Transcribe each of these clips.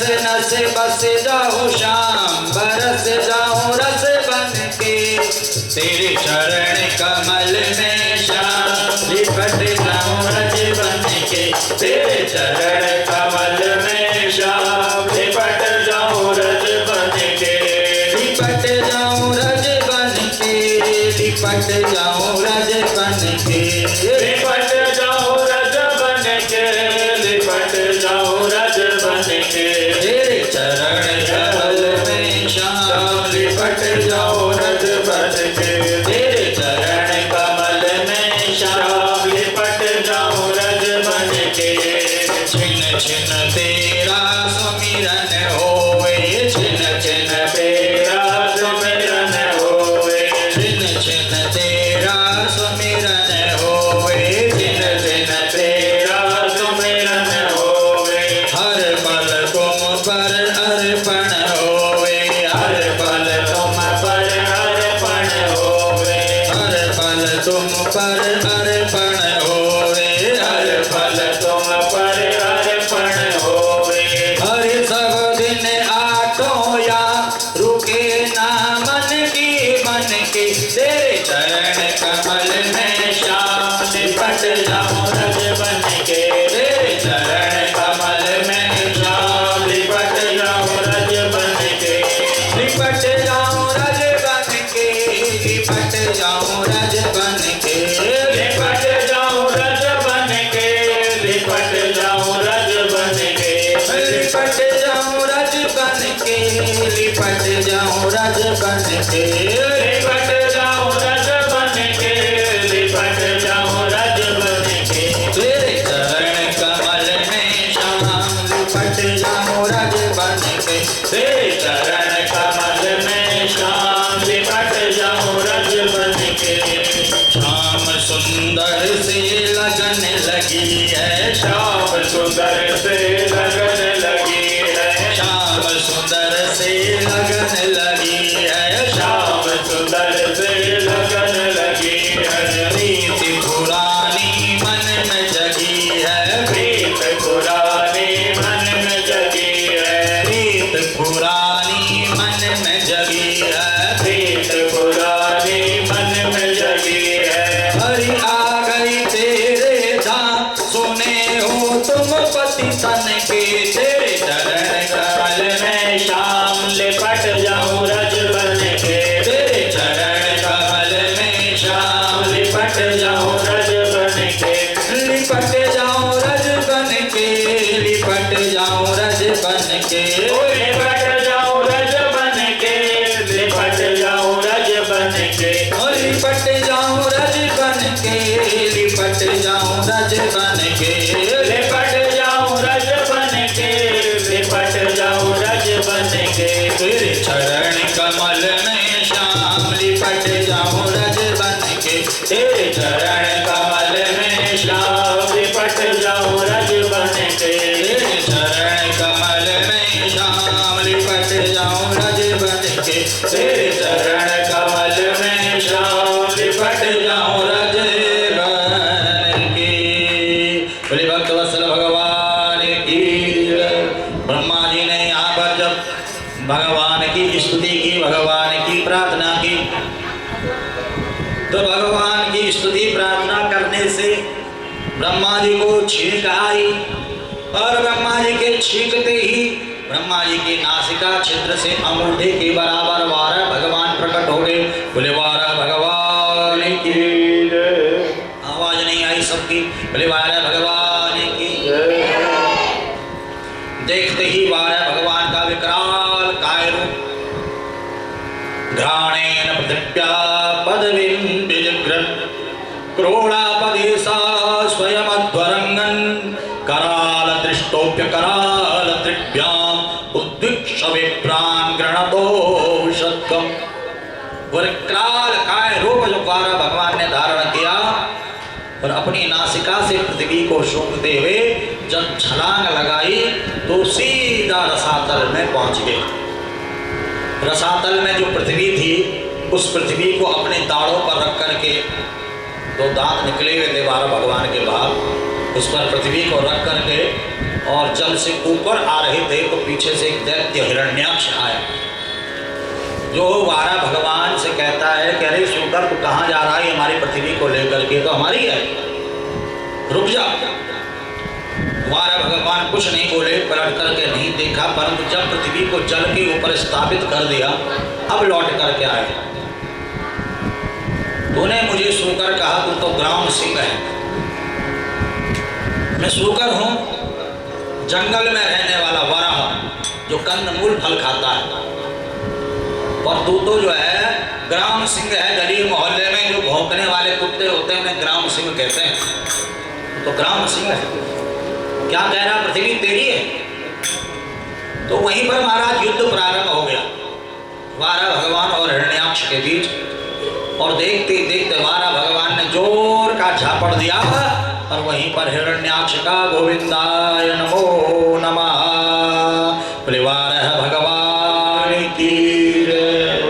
नस नस बस जाऊं श्याम, बरस जाऊं रस बन के, तेरे चरण कमल में श्याम, लिपट जाऊं रज बन के, तेरे चरण कमल में श्याम, लिपट जाऊं रज बन के, लिपट जाऊं रज बन के, लिपट जाऊं रज बन के, लिपट जाऊं रज बन के, लिपट जाऊं रज बन के, तेरे चरण कमल में श्याम, लिपट जाऊं रज बन के, तेरे चरण कमल में श्याम, लिपट जाऊं रज बन के, छिन छिन तेरा सुमिरन होवे, छिन छिन तेरा सुमिरन होवे, छिन छिन तेरा सुमिरन होवे, छिन छिन तेरा सुमिरन होवे, हर पल तुम पर अर्पण होवे, हर पल तुम पर अर्पण होवे, हर पल तुम पर अर्पण होवे, हर पल तुम पर अर्पण होवे, हर सब दिन आठों या रुके ना मन की मन के, तेरे चरण कमल में श्याम, लिपट जाऊं रज बन के, तेरे चरण कमल में श्याम, लिपट जाऊं रज बन के, लिपट जाऊं रज बन के, लिपट जाऊं रज बन के, लिपट जाऊं रज बन के, लिपट जाऊं रज बन के, लिपट जाऊं रज बन के, लिपट जाऊं रज बन के, लिपट जाऊं रज बन के, लिपट जाऊं रज बन के, तेरे चरण कमल में श्याम, लिपट जाऊं रज बन के, तेरे चरण कमल में श्याम, लिपट जाऊं रज बन के, श्याम सुंदर से लगन लगी है, श्याम सुंदर से लगन लगी है, श्याम सुंदर से लगन लगी है, श्याम सुंदर से लगन लगी है, प्रीत पुरानी मन में जगी है, प्रीत पुरानी मन में जगी है, प्रीत पुरानी मन में जगी है, प्रीत पुरानी मन में जगी है, हरि आ गई तेरे धाम, सुने हो तुम पति तन के, तेरे चरण कमल में श्याम, लिपट जाऊं रज बन के, तेरे चरण कमल में श्याम, लिपट जाऊं रज बन के, लिपट जाऊं रज बन के, लिपट जाऊं रज बन के, लिपट जाऊं रज बन के, लिपट जाऊं रज बन के, लिपट जाऊं रज बन के, लिपट जाऊं रज बन के, लिपट जाऊं रज बन के, लिपट जाऊं रज बन के, तेरे चरण कमल में श्याम, लिपट जाऊं रज बन के, तेरे चरण कमल में श्याम, लिपट जाऊं रज बन के, तेरे चरण कमल में श्याम, लिपट जाऊं रज बन के, तेरे चरण कमल में श्याम, लिपट जाऊं रज बन के, बोले भक्त वत्सल भगवान की जय। ब्रह्मा जी ने यहाँ पर जब भगवान की स्तुति की, भगवान की प्रार्थना की, तो भगवान की स्तुति प्रार्थना करने से ब्रह्मा जी को छींक आई, और ब्रह्मा जी के छींकते ही ब्रह्मा जी की नासिका छिद्र से अंगूठे के बराबर 12 भगवान प्रकट हो गए। बोले 12 भगवान की जय। आवाज नहीं आई सबकी, बोले 12 भगवान की जय। देखते ही 12 भगवान का विकराल काय रूप, घ्राणेन पृथिव्या पदवीं विजिघ्रत्, क्रोडापदेशा स्वयमध्वरङ्गन्, कराल दृष्टोप्य कराल त्रिभ्याम्, उद्विक्ष विप्रान् गृणतो विशद्गम्। विकराल काय रूप जो 12 भगवान ने धारण किया, और अपनी नासिका से पृथ्वी को सूंघते हुए जब छलांग लगाई तो सीधा रसातल में पहुंच गए। रसातल में जो पृथ्वी थी, उस पृथ्वी को अपने दाढ़ों पर रख करके, 2 दांत निकले हुए थे 12 भगवान के बाद, उस पर पृथ्वी को रख करके और जल से ऊपर आ रहे थे तो पीछे से एक दैत्य हिरण्याक्ष आया, जो वारा भगवान से कहता है कि अरे शूकर तू कहाँ जा रहा है, हमारी पृथ्वी को लेकर के, तो हमारी है, रुक जा। वारा भगवान कुछ नहीं बोले, पलट करके नहीं देखा, परंतु जब पृथ्वी को जल के ऊपर स्थापित कर दिया, अब लौट करके आए। तूने मुझे शूकर कहा, तू तो ग्राम सिंह है। मैं शूकर हूँ, जंगल में रहने वाला वराह जो कंदमूल फल खाता है, और तू तो जो है ग्राम सिंह है। गली मोहल्ले में जो भौंकने वाले कुत्ते होते हैं उन्हें ग्राम सिंह कहते हैं, तो ग्राम सिंह है। क्या कह रहा, पृथ्वी तेरी है? तो वहीं पर महाराज युद्ध प्रारंभ हो गया वारा भगवान और हिरण्याक्ष के बीच, और देखते देखते वारा भगवान ने जोर का झापड़ दिया, और वहीं पर हिरण्याक्ष का गोविंदाय नमो नमः, वारा भगवान की जय,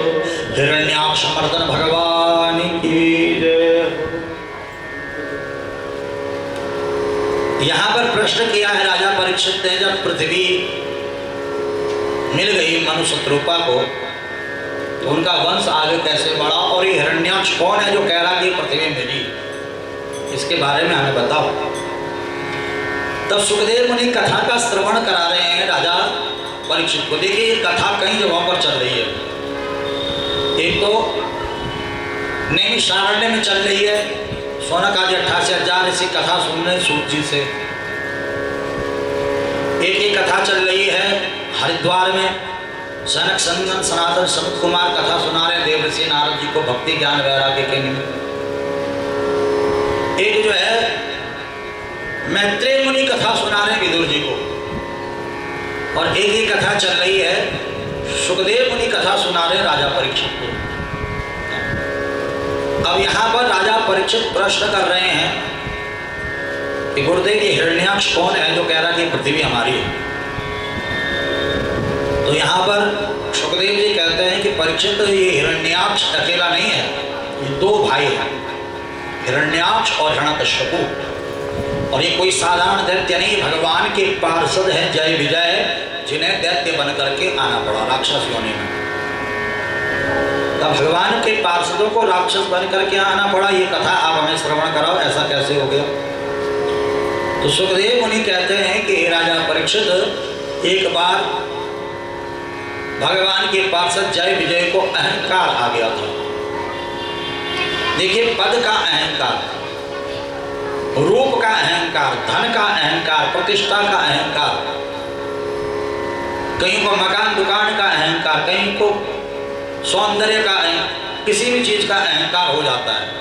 हिरण्याक्ष मर्दन भगवान की जय। यहाँ पर प्रश्न किया है राजा परीक्षित ने, जब पृथ्वी मिल गई मनुष्य रूपा को, तो उनका वंश आगे कैसे बढ़ा, और ये हिरण्याक्ष कौन है जो कह रहा कि पृथ्वी मिली, इसके बारे में हमें बताओ। तब सुखदेव मुनि कथा का श्रवण करा रहे हैं राजा परीक्षित को। देखिए ये कथा कई जगहों पर चल रही है, एक तो नैमिषारण्य में चल रही है, सोनक आदि 88,000 ऐसी कथा सुन रहे सूत जी से। एक कथा चल रही है हरिद्वार में, सनक संदन सनातन सनत कुमार कथा सुना रहे देवर्षि नारद जी को भक्ति ज्ञान वैराग्य के निमित्त। एक जो है मैत्रेय मुनि कथा सुना रहे विदुर जी को, और एक ही कथा चल रही है सुखदेव मुनि कथा सुना रहे राजा परीक्षित को। अब यहाँ पर राजा परीक्षित प्रश्न कर रहे हैं कि गुरुदेव ये हिरण्याक्ष कौन है जो कह रहा कि पृथ्वी हमारी है। तो यहाँ पर सुखदेव जी कहते हैं कि परीक्षित ये हिरण्याक्ष अकेला नहीं है, ये दो भाई हैं, हिरण्याक्ष और हिरण्यकश्यपु, और ये कोई साधारण दैत्य नहीं, भगवान के पार्षद हैं जय विजय, जिन्हें दैत्य बन करके आना पड़ा राक्षस योनि में। तब भगवान के पार्षदों को राक्षस बन करके आना पड़ा, ये कथा आप हमें श्रवण कराओ, ऐसा कैसे हो गया। तो सुखदेव मुनि कहते हैं कि राजा परीक्षित, एक बार भगवान के पार्षद जय विजय को अहंकार आ गया था। देखिए पद का अहंकार, रूप का अहंकार, धन का अहंकार, प्रतिष्ठा का अहंकार, कहीं को मकान दुकान का अहंकार, कहीं को सौंदर्य का, किसी भी चीज का अहंकार हो जाता है।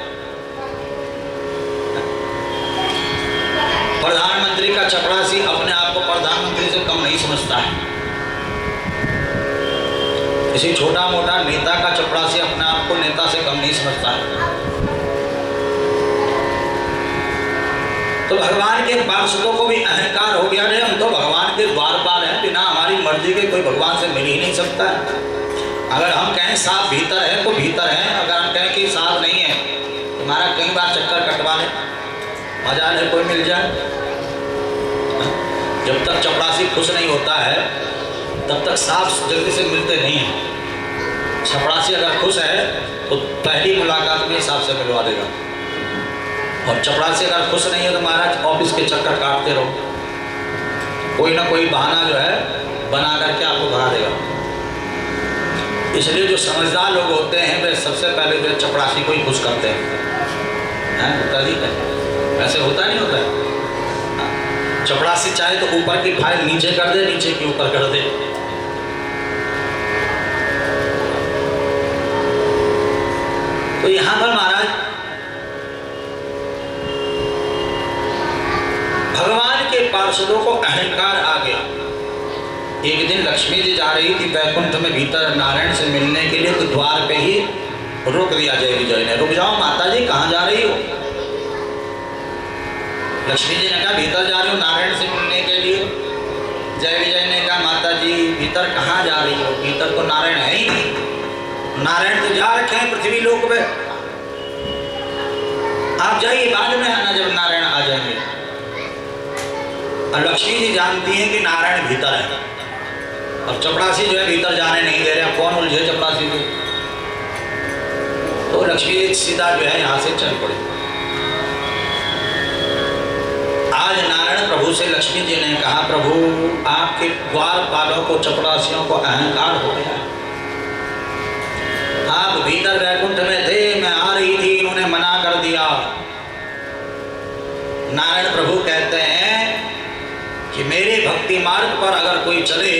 प्रधानमंत्री का चपरासी अपने आप को प्रधानमंत्री से कम नहीं समझता है, किसी छोटा मोटा नेता का चपरासी अपने आप को नेता से कम नहीं समझता है। तो भगवान के पार्षदों को भी अहंकार हो गया है, हम तो भगवान के द्वारपाल हैं, बिना हमारी मर्जी के कोई भगवान से मिल ही नहीं सकता है। अगर हम कहें सांप भीतर है तो भीतर है, अगर हम कहें कि सांप नहीं है तो हमारा कई बार चक्कर कटवा ले, मजा ले कोई मिल जाए। जब तक चपरासी खुश नहीं होता है तब तक सांप जल्दी से मिलते नहीं हैं। चपरासी अगर खुश है तो पहली मुलाकात में सांप से मिलवा देगा, और चपरासी अगर खुश नहीं है तो महाराज ऑफिस के चक्कर काटते रहो, कोई ना कोई बहाना जो है बना करके आपको भगा देगा। इसलिए जो समझदार लोग होते हैं वे सबसे पहले जो चपरासी को ही खुश करते हैं। होता नहीं है, ऐसे होता नहीं होता है। चपरासी चाहे तो ऊपर की फाइल नीचे कर दे, नीचे की ऊपर कर दे। तो यहां पर महाराज भगवान के पार्षदों को अहंकार आ गया। एक दिन लक्ष्मी जी जा रही थी वैकुंठ में भीतर नारायण से मिलने के लिए, तो द्वार पे ही रोक दिया जय विजय ने, रुक जाओ माता जी कहाँ जा रही हो। लक्ष्मी जी ने कहा भीतर जा रही हो नारायण से मिलने के लिए। जय विजय ने कहा माता जी भीतर कहाँ जा रही हो, भीतर तो नारायण है ही नहीं, नारायण तो जा रखे हैं पृथ्वी लोक में, आप जाइए बाद में आना जब नारायण आ जाएंगे। और लक्ष्मी जी जानती हैं कि नारायण भीतर है और चपरासी जो है भीतर जाने नहीं दे रहे, कौन उलझे चपरासी को। तो लक्ष्मी जी सीधा जो है यहाँ से चल पड़ी। आज नारायण प्रभु से लक्ष्मी जी ने कहा, प्रभु आपके द्वारपालों को, चपरासियों को अहंकार हो गया। आप भीतर वैकुंठ में थे, मैं आ रही थी, इन्होंने मना कर दिया। नारायण प्रभु कहते हैं कि मेरे भक्ति मार्ग पर अगर कोई चले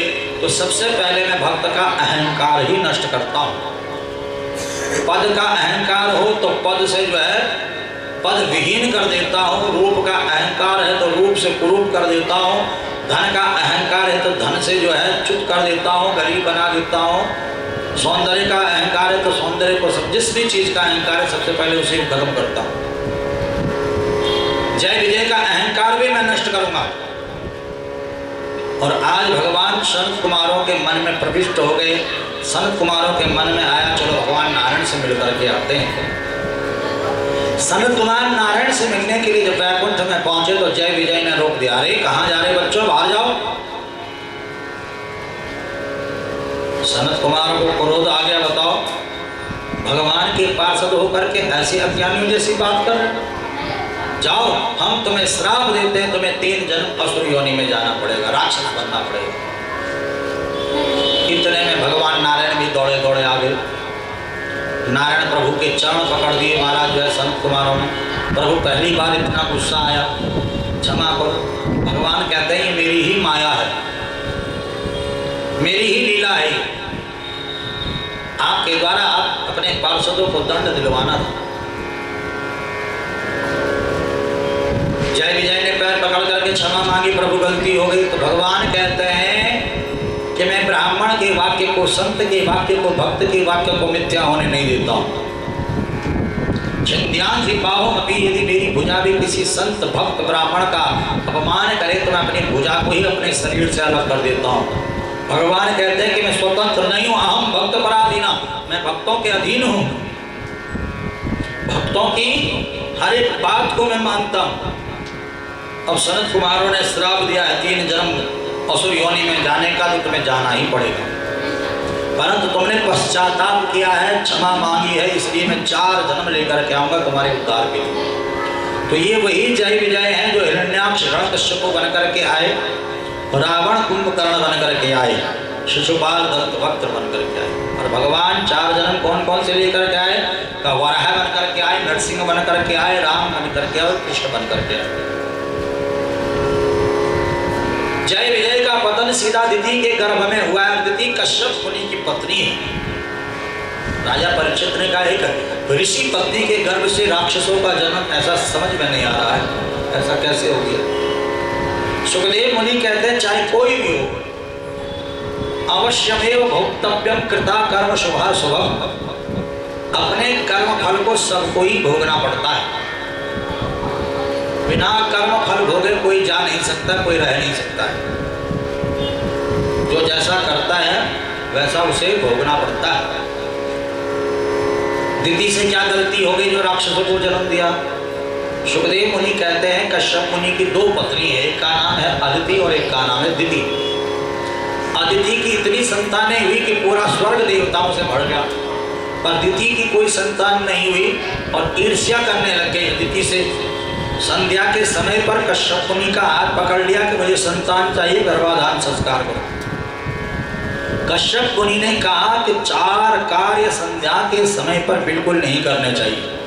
तो सबसे पहले मैं भक्त का अहंकार ही नष्ट करता हूँ। पद का अहंकार हो तो पद से जो है पद विहीन कर देता हूँ, रूप का अहंकार है तो रूप से कुरूप कर देता हूँ, धन का अहंकार है तो धन से जो है चुप कर देता हूँ, गरीब बना देता हूँ, सौंदर्य का अहंकार है तो सौंदर्य को, सब जिस भी चीज का अहंकार है सबसे पहले उसे खत्म करता हूँ। जय विजय का अहंकार भी मैं नष्ट करूंगा। और आज भगवान संत कुमारों के मन में प्रविष्ट हो गए। संत कुमारों के मन में आया चलो भगवान नारायण से मिलकर के आते हैं। संत कुमार नारायण से मिलने के लिए जब वैकुंठ में पहुंचे तो जय विजय ने रोक दिया, अरे कहाँ जा रहे बच्चों, बाहर जाओ। सनत कुमार को क्रोध आ गया, बताओ भगवान के पार्षद होकर के ऐसी अज्ञानियों जैसी बात कर रहे, जाओ हम तुम्हें श्राप देते हैं, तुम्हें 3 जन्म असुर योनि में जाना पड़ेगा, राक्षस बनना पड़ेगा। इतने में भगवान नारायण भी दौड़े दौड़े आ गए। नारायण प्रभु के चरण पकड़ दिए महाराज जो है संत कुमारों ने। प्रभु पहली बार इतना गुस्सा आया, क्षमा करो। भगवान कहते हैं ये मेरी ही माया है, मेरी ही लीला है, आपके द्वारा आप अपने पार्षदों को दंड दिलवाना था। जय विजय ने पैर पकड़ करके क्षमा मांगी, प्रभु गलती हो गई। तो भगवान कहते हैं कि मैं ब्राह्मण के वाक्य को, संत के वाक्य को, भक्त के वाक्य को मिथ्या होने नहीं देता हूँ। ध्यान से पाओ अभी यदि मेरी भुजा भी किसी संत भक्त ब्राह्मण का अपमान करे तो मैं अपनी भुजा को ही अपने शरीर से अलग कर देता हूँ। भगवान कहते हैं कि मैं स्वतंत्र नहीं हूँ, अहम भक्त पराधीना, मैं भक्तों के अधीन हूँ, भक्तों की हर एक बात को मैं मानता हूँ। अब सनत कुमारों ने श्राप दिया है 3 जन्म असुर योनि में जाने का, तो तुम्हें जाना ही पड़ेगा। परंतु तुमने पश्चाताप किया है, क्षमा मांगी है, इसलिए मैं 4 जन्म लेकर के आऊंगा तुम्हारे उद्धार के लिए। तो ये वही जय विजय हैं जो हिरण्याक्ष हिरण्यकश्यप बन करके आए, रावण कुंभकर्ण बन करके आए, शिशुपाल दत्त भक्त बन करके आए। और भगवान 4 जन्म कौन कौन से लेकर के आए, का वराह बन करके आए, नरसिंह बन करके आए, राम बन करके आए, कृष्ण बन करके आए। जय विजय का पतन सीधा दिति के गर्भ में हुआ है। दिति कश्यप मुनि की पत्नी है। राजा परीक्षित ने कहा एक ऋषि पत्नी के गर्भ से राक्षसों का जन्म, ऐसा समझ में नहीं आ रहा है, ऐसा कैसे हो गया। सुखदेव मुनि कहते हैं चाहे कोई भी हो, अवश्यमेव भोक्तव्यम कृता कर्म शुभा शुभम, अपने कर्म फल को सबको ही भोगना पड़ता है। बिना कर्म फल भोगे कोई जा नहीं सकता, कोई रह नहीं सकता है। जो जैसा करता है वैसा उसे भोगना पड़ता है। दिति से क्या गलती हो गई जो राक्षसों को जन्म दिया। सुखदेव मुनि कहते हैं कश्यप मुनि की 2 पत्नी है, एक का नाम है अदिति और एक का नाम है दिति। अदिति की इतनी संतानें हुई कि पूरा स्वर्ग देवताओं से भर गया, पर दिति की कोई संतान नहीं हुई और ईर्ष्या करने लग गए दिति से। संध्या के समय पर कश्यप मुनि का हाथ पकड़ लिया कि मुझे संतान चाहिए, गर्भाधान संस्कार करो। कश्यप मुनि ने कहा कि 4 कार्य संध्या के समय पर बिल्कुल नहीं करने चाहिए।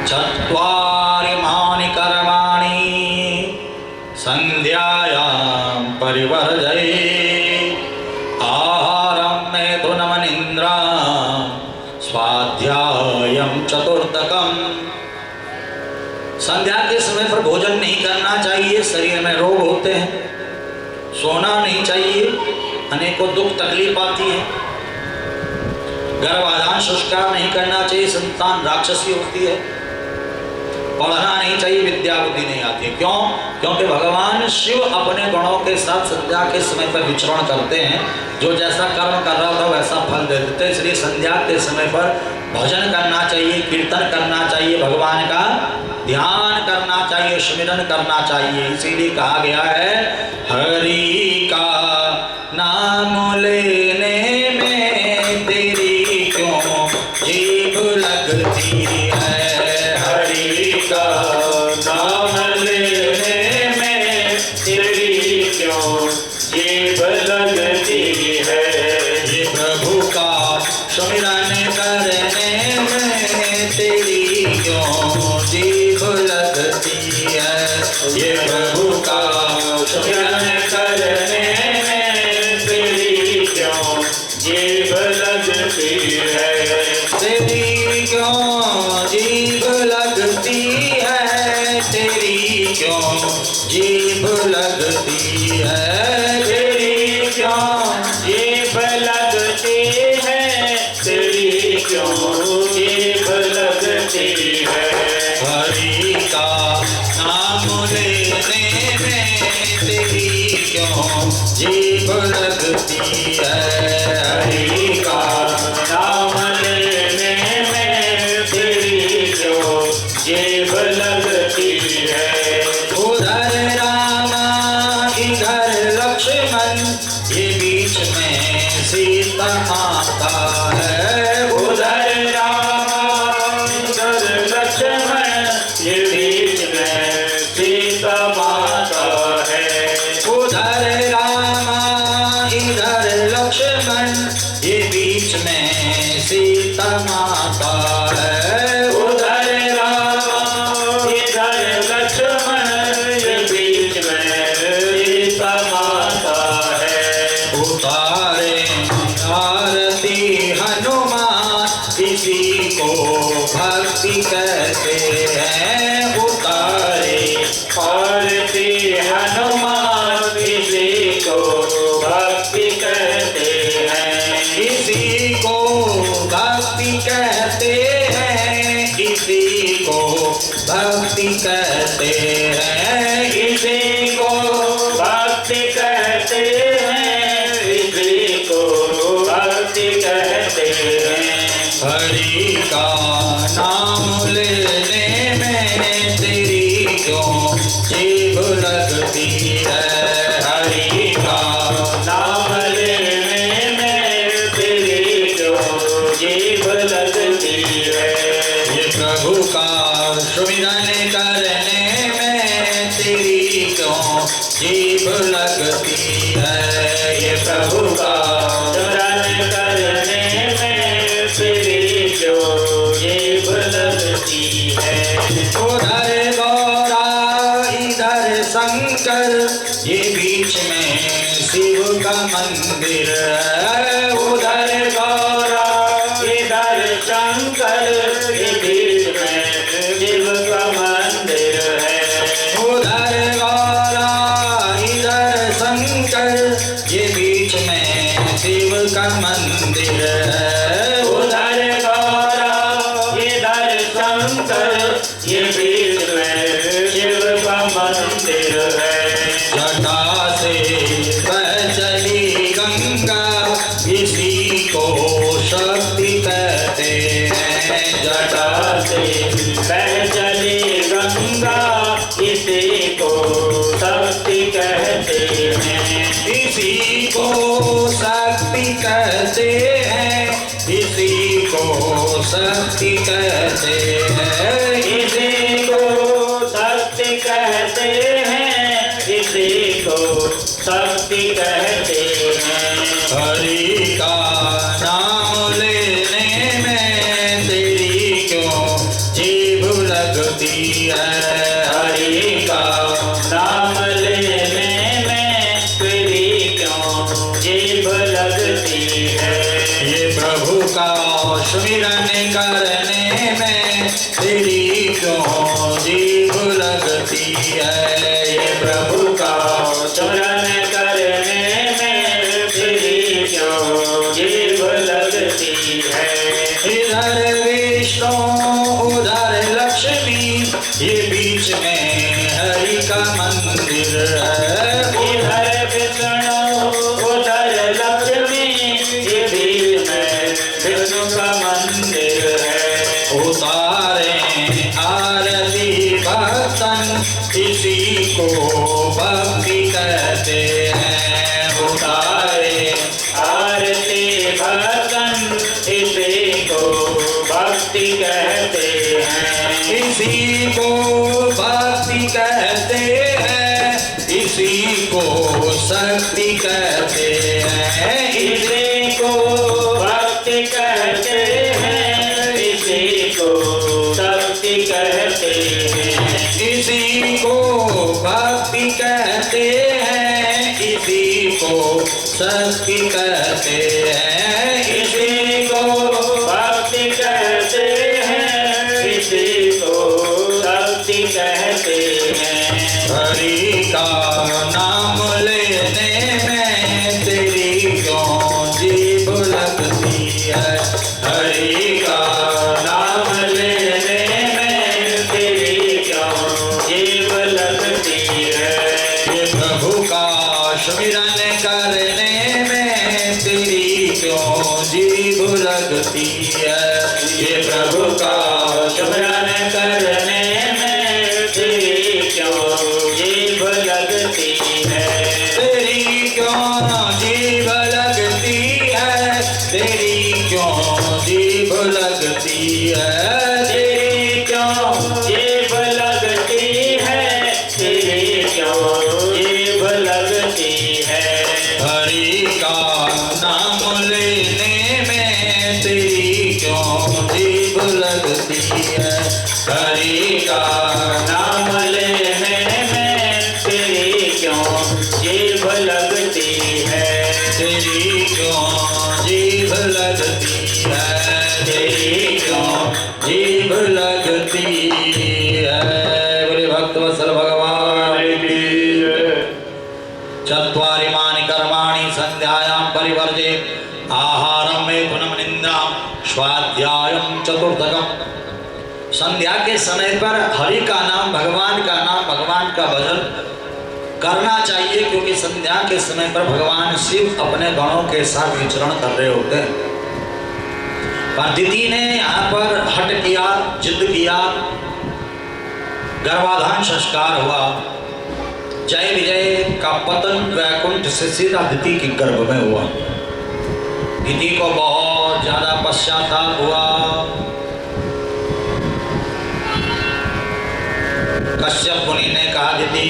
चत्वारिमानि कर्माणि संध्यायां परिवर्जय, आहारं मैथुनं निद्रां स्वाध्यायं चतुर्थकम्। संध्या के समय पर भोजन नहीं करना चाहिए, शरीर में रोग होते हैं। सोना नहीं चाहिए, अनेकों दुख तकलीफ आती है। गर्भाधान संस्कार नहीं करना चाहिए, संतान राक्षसी होती है। पढ़ना नहीं चाहिए, विद्या बुद्धि नहीं आती है। क्यों? क्योंकि भगवान शिव अपने गुणों के साथ संध्या के समय पर विचरण करते हैं। जो जैसा कर्म कर रहा था वैसा फल दे देते हैं। इसलिए संध्या के समय पर भजन करना चाहिए, कीर्तन करना चाहिए, भगवान का ध्यान करना चाहिए, स्मरण करना चाहिए। इसीलिए कहा गया है हरि का नाम लेने में तेरी क्यों जीभ लगती है। हरि का नाम लेने में तेरी क्यों जीभ लगती है। ये प्रभु का सुमिरन करने में तेरी क्यों जीभ लगती है। ये प्रभु का सुमिरन करने में तेरी क्यों जीभ लगती है। तेरी क्यों जीभ लगती है, तेरी क्यों जीभ लगती है। तेरी क्यों जीभ लगती है। तेरी क्यों जीभ लगती है। हरि का नाम लेने में तेरी क्यों जीभ लगती है। हरि का नाम लेने में तेरी क्यों जीभ लगती है। उधर रामा इधर लक्ष्मण, ये बीच में सीता माता है। उधर राम उधर लक्ष्मण, ये बीच में सीता माता है। उधर रामा इधर लक्ष्मण, ये बीच में सीता माता है। उधर राम इधर लक्ष्मण, ये बीच में सीता माता है। उतारे आरती हनुमान, किसी को भक्ति कहते हैं। उतारे आरती हनुमान, किसी को भक्ति कहते हैं। किसी को भक्ति कहते हैं, किसी को भक्ति कहते हैं। किसी को भक्ति कहते हैं। किसी को भक्ति कहते हैं। हरि का नाम लेने में तेरी क्यों जीभ लगती है। हरि का नाम लेने में तेरी क्यों जीभ लगती है। ये प्रभु का सुमिरन करने में तेरी क्यों जीभ लगती है। ये प्रभु का सुमिरन करने में तेरी क्यों जीभ लगती है। उधर गौरा इधर शंकर, ये बीच में शिव का मंदिर है। उधर गौरा इधर शंकर, ये बीच में शिव का मंदिर है। उधर गौरा इधर शंकर, ये बीच में शिव का मंदिर है। उधर गौरा इधर शंकर, ये बीच में शिव का मंदिर है। जटा से बह चली गंगा, इसी को शक्ति कहते हैं। जटा से बह चली गंगा, इसी को शक्ति कहते हैं। इसी को शक्ति कहते हैं, इसी को शक्ति कहते हैं। इसी को शक्ति कहते हैं। इसी को शक्ति कहते हैं। हरि का नाम लेने में तेरी क्यों जीभ लगती है। हरि का नाम लेने में तेरी क्यों जीभ लगती है। ये प्रभु का सुमिरन करने में तेरी क्यों जीभ लगती है। ये प्रभु का सुमिरन करने में तेरी क्यों जीभ लगती है। इधर विष्णु उधर लक्ष्मी, ये बीच में हरि का मंदिर है। इधर विष्णु उधर लक्ष्मी, ये बीच में विष्णु का मंदिर है। उतारे आरती कहते हैं उतारे। आरती भजन इसी को भक्ति कहते हैं। इसी को भक्ति कहते हैं, इसी को शक्ति कहते हैं। इसी को भक्ति कहते हैं, इसी को शक्ति कहते हैं। इसी को भक्ति कहते हैं, इसी को शक्ति कहते हैं। इसी को भक्ति कहते हैं, इसी को शक्ति कहते हैं। हरि का नाम लेने में तेरी क्यों जीभ लगती है। हरि का नाम लेने में तेरी क्यों जीभ लगती है। ये प्रभु का सुमिरन करने में तेरी क्यों जीभ लगती है। ये प्रभु का सुमिरन करने में तेरी क्यों जीभ लगती है। तेरी क्यों जीभ लगती है, तेरी क्यों जीभ लगती है। तेरी क्यों जीभ लगती है, तेरी क्यों जीभ लगती है। हरि का नाम लेने में तेरी क्यों जीभ लगती है। हरि का नाम लेने में तेरी क्यों जीभ लगती है। तेरी क्यों जीभ लगती है, तेरी क्यों जीभ लगती है। बोले भक्तवत्सल भगवान की जय। चत्वारिमानि कर्माणि संध्यायां परिवर्जे आहारं मैथुनं निद्रां स्वाध्यायं चतुर्थकम्। संध्या के समय पर हरि का नाम, भगवान का नाम, भगवान का भजन करना चाहिए, क्योंकि संध्या के समय पर भगवान शिव अपने गणों के साथ विचरण कर रहे होते हैं। पर दिति ने यहाँ पर हट किया, जिद किया, गर्भाधान संस्कार हुआ। जय विजय का पतन वैकुंठ से सीधा दिति के गर्भ में हुआ। दिति को बहुत ज्यादा पश्चाताप हुआ। कश्यप मुनि ने कहा, दिति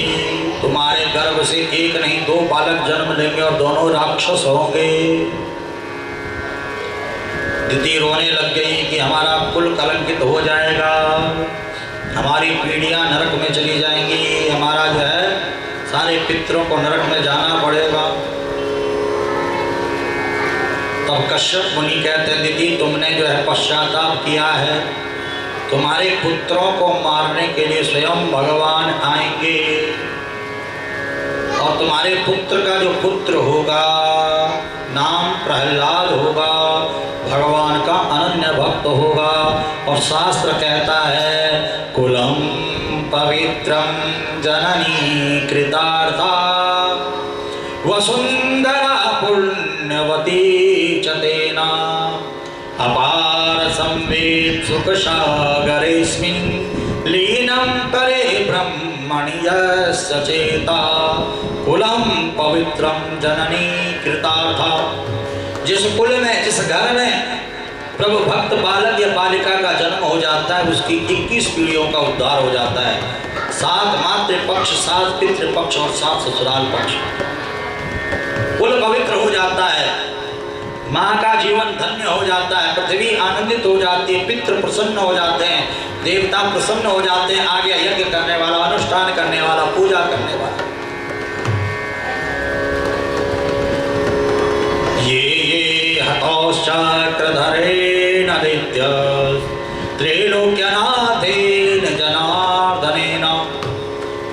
तुम्हारे गर्भ से एक नहीं दो बालक जन्म लेंगे और दोनों राक्षस होंगे। दिति रोने लग गई कि हमारा कुल कलंकित हो जाएगा, हमारी पीढ़ियां नरक में चली जाएंगी, हमारा जो है सारे पितरों को नरक में जाना पड़ेगा। तब कश्यप मुनि कहते हैं, दिति तुमने जो है पश्चाताप किया है, तुम्हारे पुत्रों को मारने के लिए स्वयं भगवान आएंगे और तुम्हारे पुत्र का जो पुत्र होगा नाम प्रहलाद होगा, भगवान का अनन्य भक्त होगा। और शास्त्र कहता है, कुलम पवित्रम जननी कृतार्था वसुंधरा पुण्यवती च तेना अपार संवेद सुख सागरेस्मिन् लीनं करे ब्रह्मणि यस्य चेता कुलम पवित्रम जननी कृतार्था। जिस कुल में, जिस घर में प्रभु भक्त बालक या बालिका का जन्म हो जाता है, उसकी 21 पीढ़ियों का उद्धार हो जाता है। 7 मातृपक्ष, 7 पितृपक्ष और 7 ससुराल पक्ष। कुल पवित्र हो जाता है, माँ का जीवन धन्य हो जाता है, पृथ्वी आनंदित हो जाती है, पितृ प्रसन्न हो जाते हैं, देवता प्रसन्न हो जाते हैं, आगे यज्ञ करने वाला, अनुष्ठान करने वाला, पूजा करने वाला। ये हतोश्चक्रधरेण दैत्य त्रैलोक्यनाथेन जनार्दनेन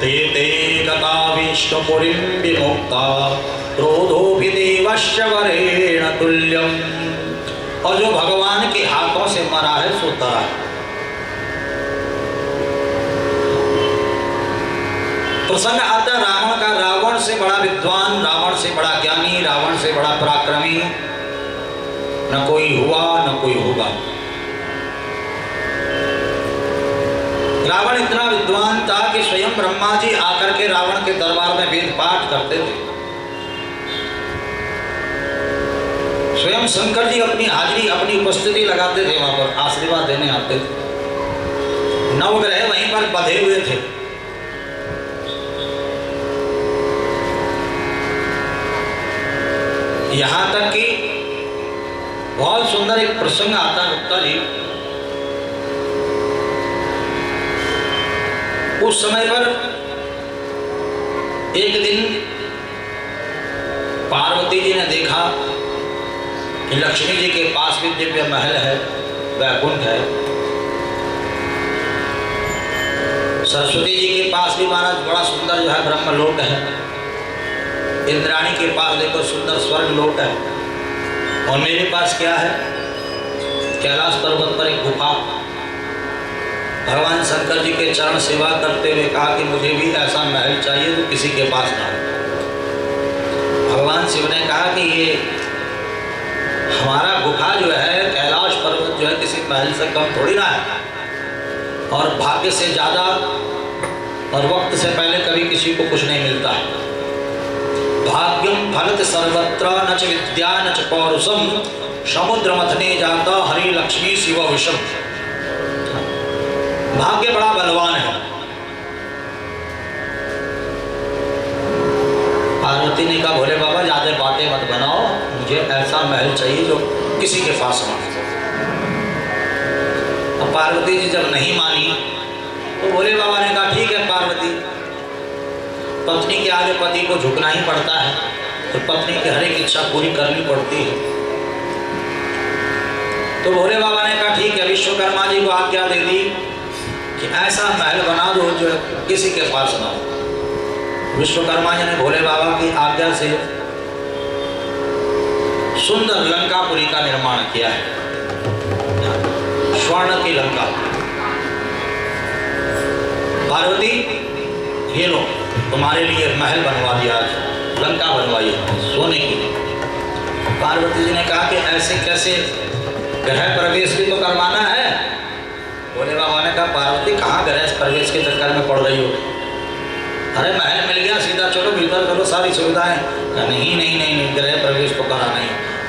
ते ते गता विष्णुपुरीं विमुक्ता क्रोधोऽपि देवस्य वरेण तुल्यम्। और जो भगवान के हाथों से मरा है सो तरा है। प्रसंग आता रावण का। रावण से बड़ा विद्वान, रावण से बड़ा ज्ञानी, रावण से बड़ा पराक्रमी न कोई हुआ न कोई होगा। रावण इतना विद्वान था कि स्वयं ब्रह्मा जी आकर के रावण के दरबार में वेद पाठ करते थे। स्वयं शंकर जी अपनी हाजिरी, अपनी उपस्थिति लगाते थे, वहां पर आशीर्वाद देने आते थे। नवग्रह वहीं पर बंधे हुए थे। यहां तक कि बहुत सुंदर एक प्रसंग आता है गुप्ता जी। उस समय पर एक दिन पार्वती जी ने देखा कि लक्ष्मी जी के पास भी दिव्य महल है, वैकुंठ है। सरस्वती जी के पास भी महाराज बड़ा सुंदर जो है ब्रह्मलोक है। इंद्राणी के पास देखो सुंदर स्वर्ग लोक है। और मेरे पास क्या है? कैलाश पर्वत पर एक गुफा। भगवान शंकर जी के चरण सेवा करते हुए कहा कि मुझे भी ऐसा महल चाहिए जो किसी के पास ना हो। भगवान शिव ने कहा कि ये हमारा गुफा जो है, कैलाश पर्वत जो है, किसी महल से कम थोड़ी ना है। और भाग्य से ज़्यादा और वक्त से पहले कभी किसी को कुछ नहीं मिलता है। भाग्यम फलत सर्वत्र न च विद्या न च पौरुषम समुद्र मथने जाता हरि लक्ष्मी शिव विषम। भाग्य बड़ा बलवान है। पार्वती ने कहा भोले बाबा ज्यादा बातें मत बनाओ, मुझे ऐसा महल चाहिए जो किसी के पास ना हो। अब पार्वती जी जब नहीं मानी तो भोले बाबा ने कहा ठीक है पार्वती, पत्नी के आगे पति को झुकना ही पड़ता है, तो पत्नी की हर एक इच्छा पूरी करनी पड़ती है। तो भोले बाबा ने कहा ठीक है, विश्वकर्मा जी को आज्ञा दे दी कि ऐसा महल बना दो जो किसी के पास ना हो। विश्वकर्मा जी ने भोले बाबा की आज्ञा से सुंदर लंकापुरी का निर्माण किया है, स्वर्ण की लंका। पार्वती ये लो तुम्हारे लिए महल बनवा दिया, लंका बनवाई सोने की। पार्वती जी ने कहा कि ऐसे कैसे, गृह प्रवेश भी तो करवाना है। भोले बाबा ने कहा पार्वती कहाँ गृह प्रवेश के चक्कर में पड़ रही हो? अरे महल मिल गया, सीधा चलो भीतर करो, सारी सुविधाएं। नहीं नहीं नहीं नहीं, गृह प्रवेश तो करा नहीं।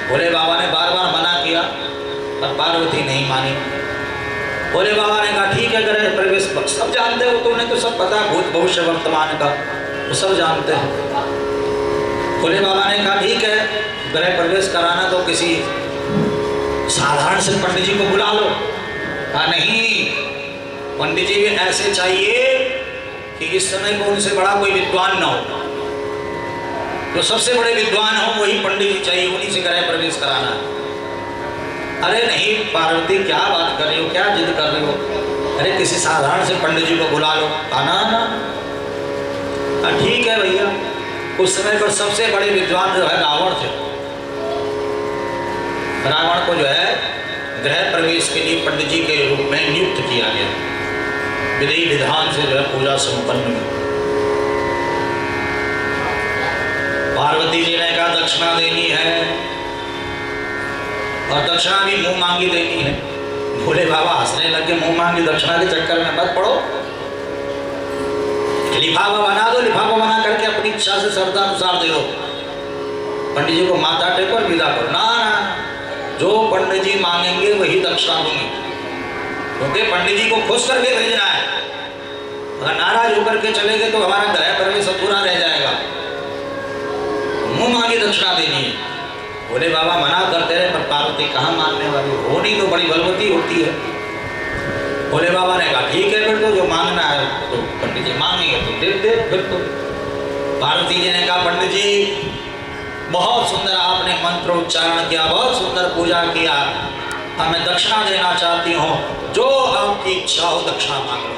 भोले बाबा ने बार बार मना किया पर पार्वती नहीं मानी। भोले बाबा ने कहा ठीक है गृह प्रवेश, सब जानते हो, तुमने तो सब पता है भूत भविष्य वर्तमान का, वो सब जानते हैं। भोले बाबा ने कहा ठीक है, गृह प्रवेश कराना तो किसी साधारण से पंडित जी को बुला लो। कहा नहीं, पंडित जी भी ऐसे चाहिए कि इस समय को उनसे बड़ा कोई विद्वान ना हो, जो सबसे बड़े विद्वान हो वही पंडित जी चाहिए, उन्हीं से गृह प्रवेश कराना है। अरे नहीं पार्वती क्या बात कर रही हो, क्या जिद कर रही हो? अरे किसी साधारण से पंडित जी को बुला लो। आना ना, ठीक है भैया। उस समय पर सबसे बड़े विद्वान जो है रावण थे। रावण को जो है गृह प्रवेश के लिए पंडित जी के रूप में नियुक्त किया गया। विधि विधान से जो है पूजा संपन्न हुई। पार्वती जी ने कहा दक्षिणा देनी है, और दक्षिणा भी मुंह मांगी देनी है। भोले बाबा हंसने लगे, मुंह मांगी दक्षिणा के चक्कर में मत पड़ो, लिफाफा बना दो, लिफाफा बना करके अपनी इच्छा से श्रद्धा अनुसार दे दो, पंडित जी को माथा टेको और विदा करो। ना जो पंडित जी मांगेंगे वही दक्षिणा दूंगी, क्योंकि पंडित जी को खुश करके भेजना है। अगर नाराज होकर के चले गए तो हमारा गृह प्रवेश अधूरा रह जाएगा। मुंह मांगी दक्षिणा देनी है। भोले बाबा मना करते रहे पर पार्वती कहाँ मानने वाली, होनी तो बड़ी बलवती होती है। भोले बाबा ने कहा ठीक है, फिर तो जो मांगना है तो पंडित जी मांगेंगे तो दे दे। फिर तो पार्वती जी ने कहा पंडित जी बहुत सुंदर आपने मंत्र उच्चारण किया, बहुत सुंदर पूजा किया, मैं दक्षिणा देना चाहती हूँ, जो आपकी इच्छा हो दक्षिणा मांग लो।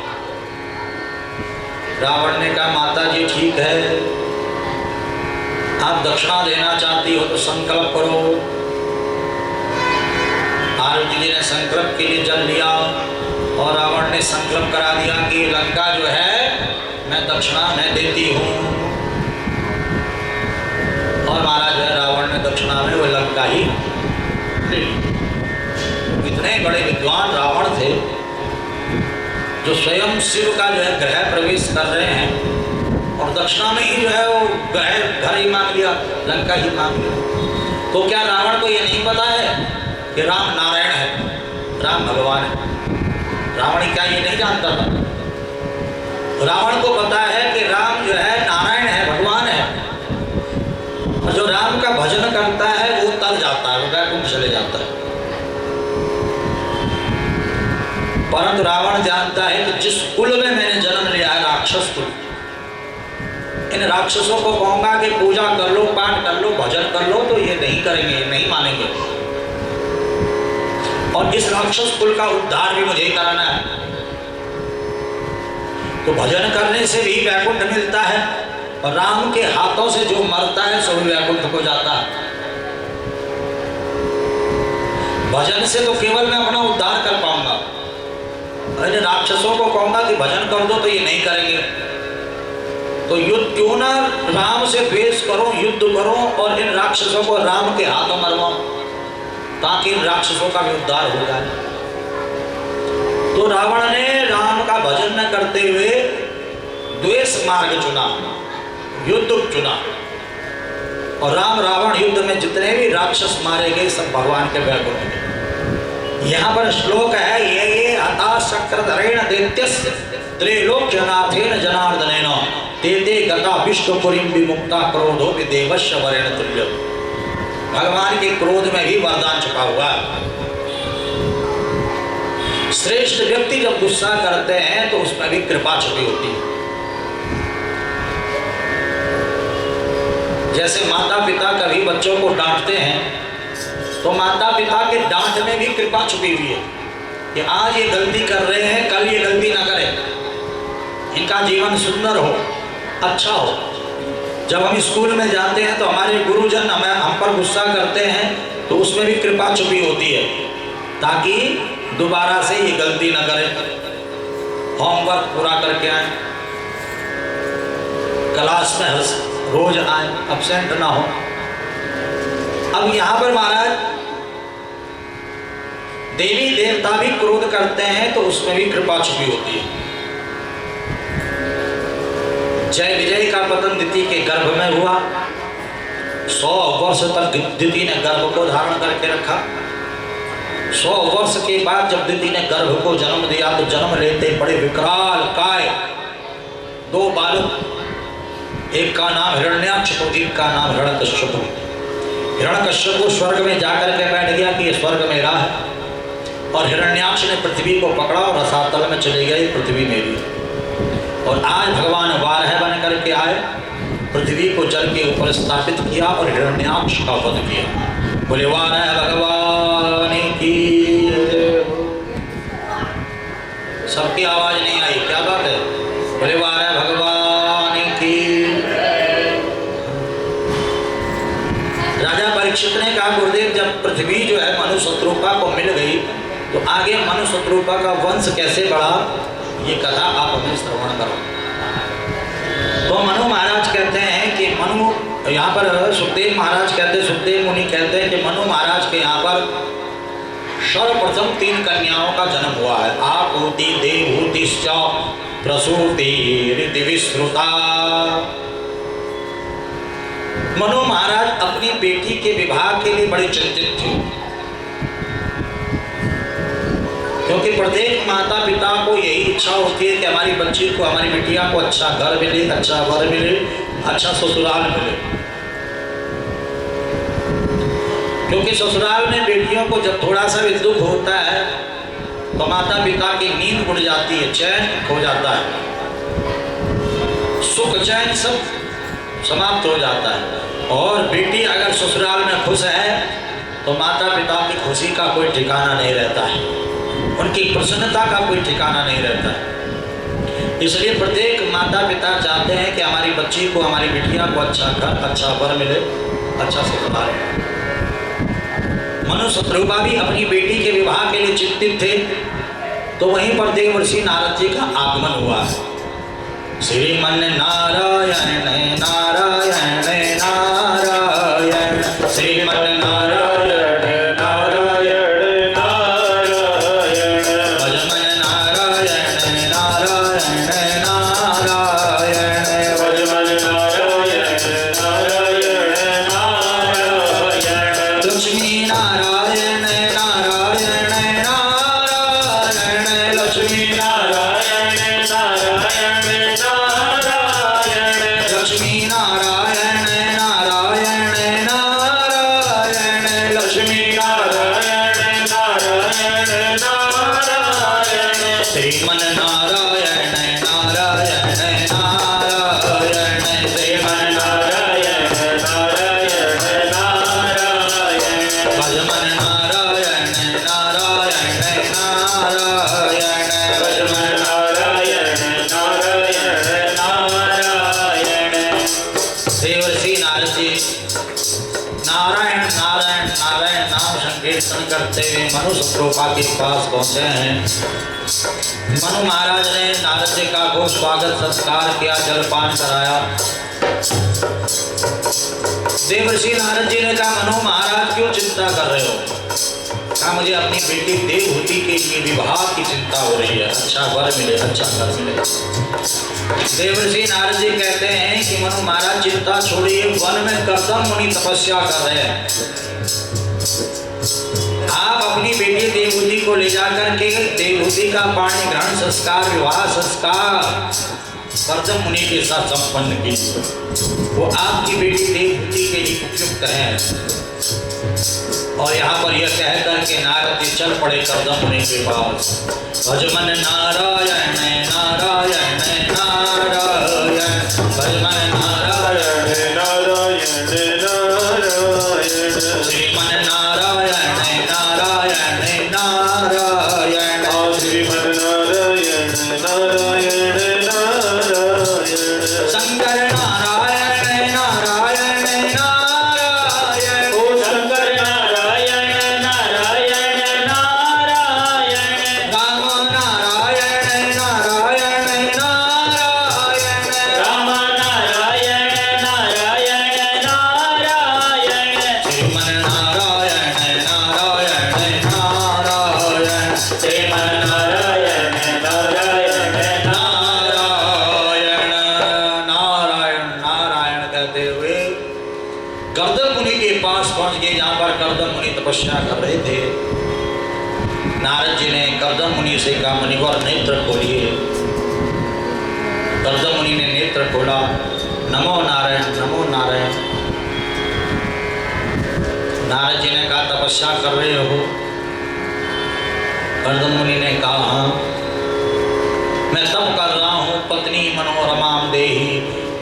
रावण ने कहा माता जी ठीक है, आप दक्षिणा देना चाहती हो तो संकल्प करो। पार्वती जी ने संकल्प के लिए जल लिया और रावण ने संकल्प करा दिया कि लंका जो है मैं दक्षिणा में देती हूँ। और महाराज जो है रावण ने दक्षिणा में वो लंका ही ले ली। इतने बड़े विद्वान रावण थे जो स्वयं शिव का जो है ग्रह प्रवेश कर रहे हैं और दक्षिणा में ही जो है वो ग्रह घर ही मांग लिया, लंका ही मांग लिया। तो क्या रावण को ये नहीं पता है कि राम नारायण है, राम भगवान है? रावण क्या ये नहीं जानता था? रावण को पता है कि राम जो है नारायण है, भगवान है, और जो राम का भजन करता है वो तर जाता है, वो वैकुंठ चले जाता है। परंतु रावण जानता है कि जिस कुल में मैंने जन्म लिया है, राक्षस कुल, इन राक्षसों को कहूंगा कि पूजा कर लो, पाठ कर लो, भजन कर लो, तो ये नहीं करेंगे, ये नहीं मानेंगे। और इस राक्षस कुल का उद्धार भी मुझे ही कराना है। तो भजन करने से भी वैकुंठ मिलता है, और राम के हाथों से जो मरता है सो भी वैकुंठ को जाता है। भजन से तो केवल मैं अपना उद्धार कर पाऊंगा, और इन राक्षसों को कहूंगा कि भजन कर दो तो ये नहीं करेंगे। तो युद्ध क्यों ना राम से द्वेष करो, युद्ध करो और इन राक्षसों को राम के हाथों मरवाओ, ताकि इन राक्षसों का भी उद्धार हो जाए। तो रावण ने राम का भजन न करते हुए द्वेष मार्ग चुना, युद्ध चुना, और राम रावण युद्ध में जितने भी राक्षस मारे गए सब भगवान के वैकुंठ में। यहाँ पर श्लोक है, ये हता शक्रधरेण दैत्यस्य त्रैलोक्यनाथेन जनार्दनेन तेते गता विष्णुपुरीं विमुक्ता क्रोधो विदेवस्य वरेण तुल्यम्। भगवान के क्रोध में भी वरदान छुपा हुआ है। श्रेष्ठ व्यक्ति जब गुस्सा करते हैं तो उसमें भी कृपा छुपी होती है। जैसे माता पिता कभी बच्चों को डांटते हैं तो माता पिता के डांट में भी कृपा छुपी हुई है कि आज ये गलती कर रहे हैं, कल ये गलती ना करें, इनका जीवन सुंदर हो, अच्छा हो। जब हम स्कूल में जाते हैं तो हमारे गुरुजन हम पर गुस्सा करते हैं तो उसमें भी कृपा छुपी होती है, ताकि दोबारा से ये गलती ना करें, होमवर्क पूरा करके आए, क्लास में रोज आए, एब्सेंट ना हो। अब यहाँ पर महाराज देवी देवता भी क्रोध करते हैं तो उसमें भी कृपा छुपी होती है। जय विजय का पतन दिति के गर्भ में हुआ, 100 वर्ष तक दिति ने गर्भ को धारण करके रखा। 100 वर्ष के बाद जब दिति ने गर्भ को जन्म दिया तो जन्म लेते बड़े विकराल काय 2 बालक, एक का नाम हिरण्याक्ष, एक का नाम हिरण्यकश्यप। हिरण्यकश्यप स्वर्ग में जाकर के बैठ गया कि ये स्वर्ग मेरा है, और हिरण्याक्ष ने पृथ्वी को पकड़ा और रसातल में चले गए, पृथ्वी मेरी। और आज भगवान वाराह बन करके आए, पृथ्वी को जल के ऊपर स्थापित किया और हिरण्याक्ष का वध किया। बोले वाराह भगवान की। सबकी आवाज नहीं आई, क्या बात है? बोले वाराह भगवान की। राजा परीक्षित ने कहा, गुरुदेव जब पृथ्वी जो है मनु शत्रुपा को मिल गई तो आगे मनु शत्रुपा का वंश कैसे बढ़ा, ये कथा आप हमें श्रवण करो। तो मनु महाराज कहते हैं कि मनु, यहाँ पर सुखदेव महाराज कहते हैं, सुखदेव मुनि कहते हैं कि मनु महाराज के यहाँ पर सर्वप्रथम 3 कन्याओं का जन्म हुआ है। आपूति देवहूतिश्च प्रसूति रीति विश्रुता। मनु महाराज अपनी बेटी के विवाह के लिए बड़े चिंतित थे, क्योंकि प्रत्येक माता पिता को यही इच्छा होती है कि हमारी बच्ची को, हमारी बिटिया को अच्छा घर मिले, अच्छा वर मिले, अच्छा ससुराल मिले। क्योंकि ससुराल में बेटियों को जब थोड़ा सा भी दुख होता है तो माता पिता की नींद उड़ जाती है, चैन खो जाता है, सुख चैन सब समाप्त हो जाता है। और बेटी अगर ससुराल में खुश है तो माता पिता की खुशी का कोई ठिकाना नहीं रहता है, उनकी प्रसन्नता का कोई ठिकाना नहीं रहता है। इसलिए प्रत्येक माता पिता चाहते हैं कि हमारी बच्ची को, हमारी बिटिया को अच्छा घर, अच्छा वर मिले, अच्छा ससुराल। मनु शत्रुपा भी अपनी बेटी के विवाह के लिए चिंतित थे, तो वहीं पर देवर्षि नारद जी का आगमन हुआ। श्रीमन नारायण नारायण नारायण, श्रीमन नारायण नारायण नारायण, भजमन नारायण नारायण नारद जी नारायण नारायण नारायण नाम संकीर्तन करते हुए मनु संप्रोपा के पास पहुंचे हैं। मनु महाराज ने नारद जी का खूब स्वागत संस्कार किया, जलपान कराया। देवर्षि नारद जी ने कहा, मनु महाराज क्यों चिंता कर रहे हो? कहा, मुझे अपनी बेटी देवहूति के लिए विवाह की चिंता हो रही है, अच्छा वर मिले, अच्छा घर मिले। देवर्षि नारद जी कहते हैं कि मनु महाराज चिंता छोड़िए, वन में कर्दम मुनि तपस्या कर रहे हैं। आप अपनी बेटी देवहूति को ले जाकर के देवहूति का पाणी ग्रहण संस्कार, विवाह संस्कार कर्दम मुनि के साथ संपन्न कीजिए। वो आपकी बेटी देवहूति के लिए उपयुक्त है। और यहाँ पर यह कह करके नारद जी चल पड़े कर्दम मुनि के पास। भजमन नारायण नारायण नारायण, भजमन नारायण नारायण नारायण, श्रीमन नारायण नारायण नारायण, श्रीमन नारायण नारायण नारायण, शंकर नारायण नारायण नारायण, ओ शंकर नारायण नारायण नारायण, राम नारायण नारायण नारायण, राम नारायण नारायण नारायण, श्रीमन नारायण नारायण नारायण, श्रीमन नारायण नारायण नारायण, नारायण नारायण कहते हुए कर्दम मुनि के पास पहुंच गए, जहां पर कर्दम मुनि तपस्या कर रहे थे। नारद जी ने कर्दम मुनि से कहा, मुनिवर नेत्र खोलिए। कर्दम मुनि ने नेत्र खोला। नमो नारायण नमो नारायण। नारद जी ने कहा, तपस्या कर रहे हो? कर्दम मुनि ने कहा, हाँ मैं तप कर रहा हूँ। पत्नी मनोरमाम देहि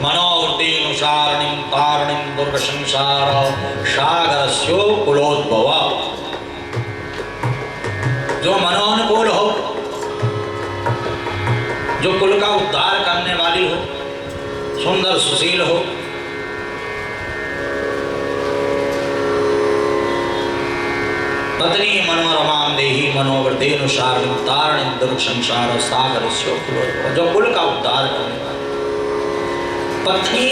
मनोवृत्तिनुसारणिं तारणिं दुर्ग संसार सागरस्यो कुलोद्भव। जो मनोनुकूल हो, जो कुल का उद्धार करने वाली हो, सुंदर सुशील हो, पत्नी मनोरमाम देहि मनोवृत्तिनुसारणिं तारणिं दुर्ग संसार सागरस्यो कुलोद्भव, जो कुल का उद्धार करने वाली। पत्नी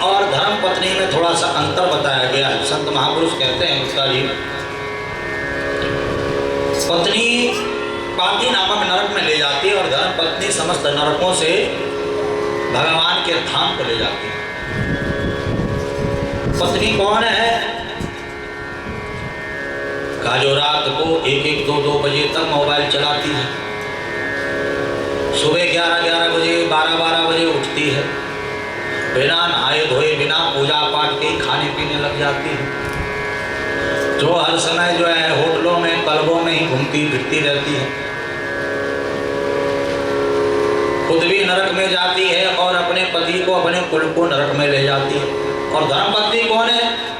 और धर्म पत्नी में थोड़ा सा अंतर बताया गया है। संत महापुरुष कहते हैं गुप्ता जी, पत्नी पाती नामक नरक में ले जाती है और धर्म पत्नी समस्त नरकों से भगवान के धाम को ले जाती है। पत्नी कौन है? का जो रात को 1-1, 2-2 बजे तक मोबाइल चलाती है, सुबह 11-11 बजे 12-12 बजे उठती है, बिना नहाए धोए बिना पूजा पाठ के खाने पीने लग जाती है, जो हर समय जो है होटलों में क्लबों में ही घूमती फिरती रहती है, खुद भी नरक में जाती है और अपने पति को अपने कुल को नरक में ले जाती है। और धर्मपत्नी कौन है?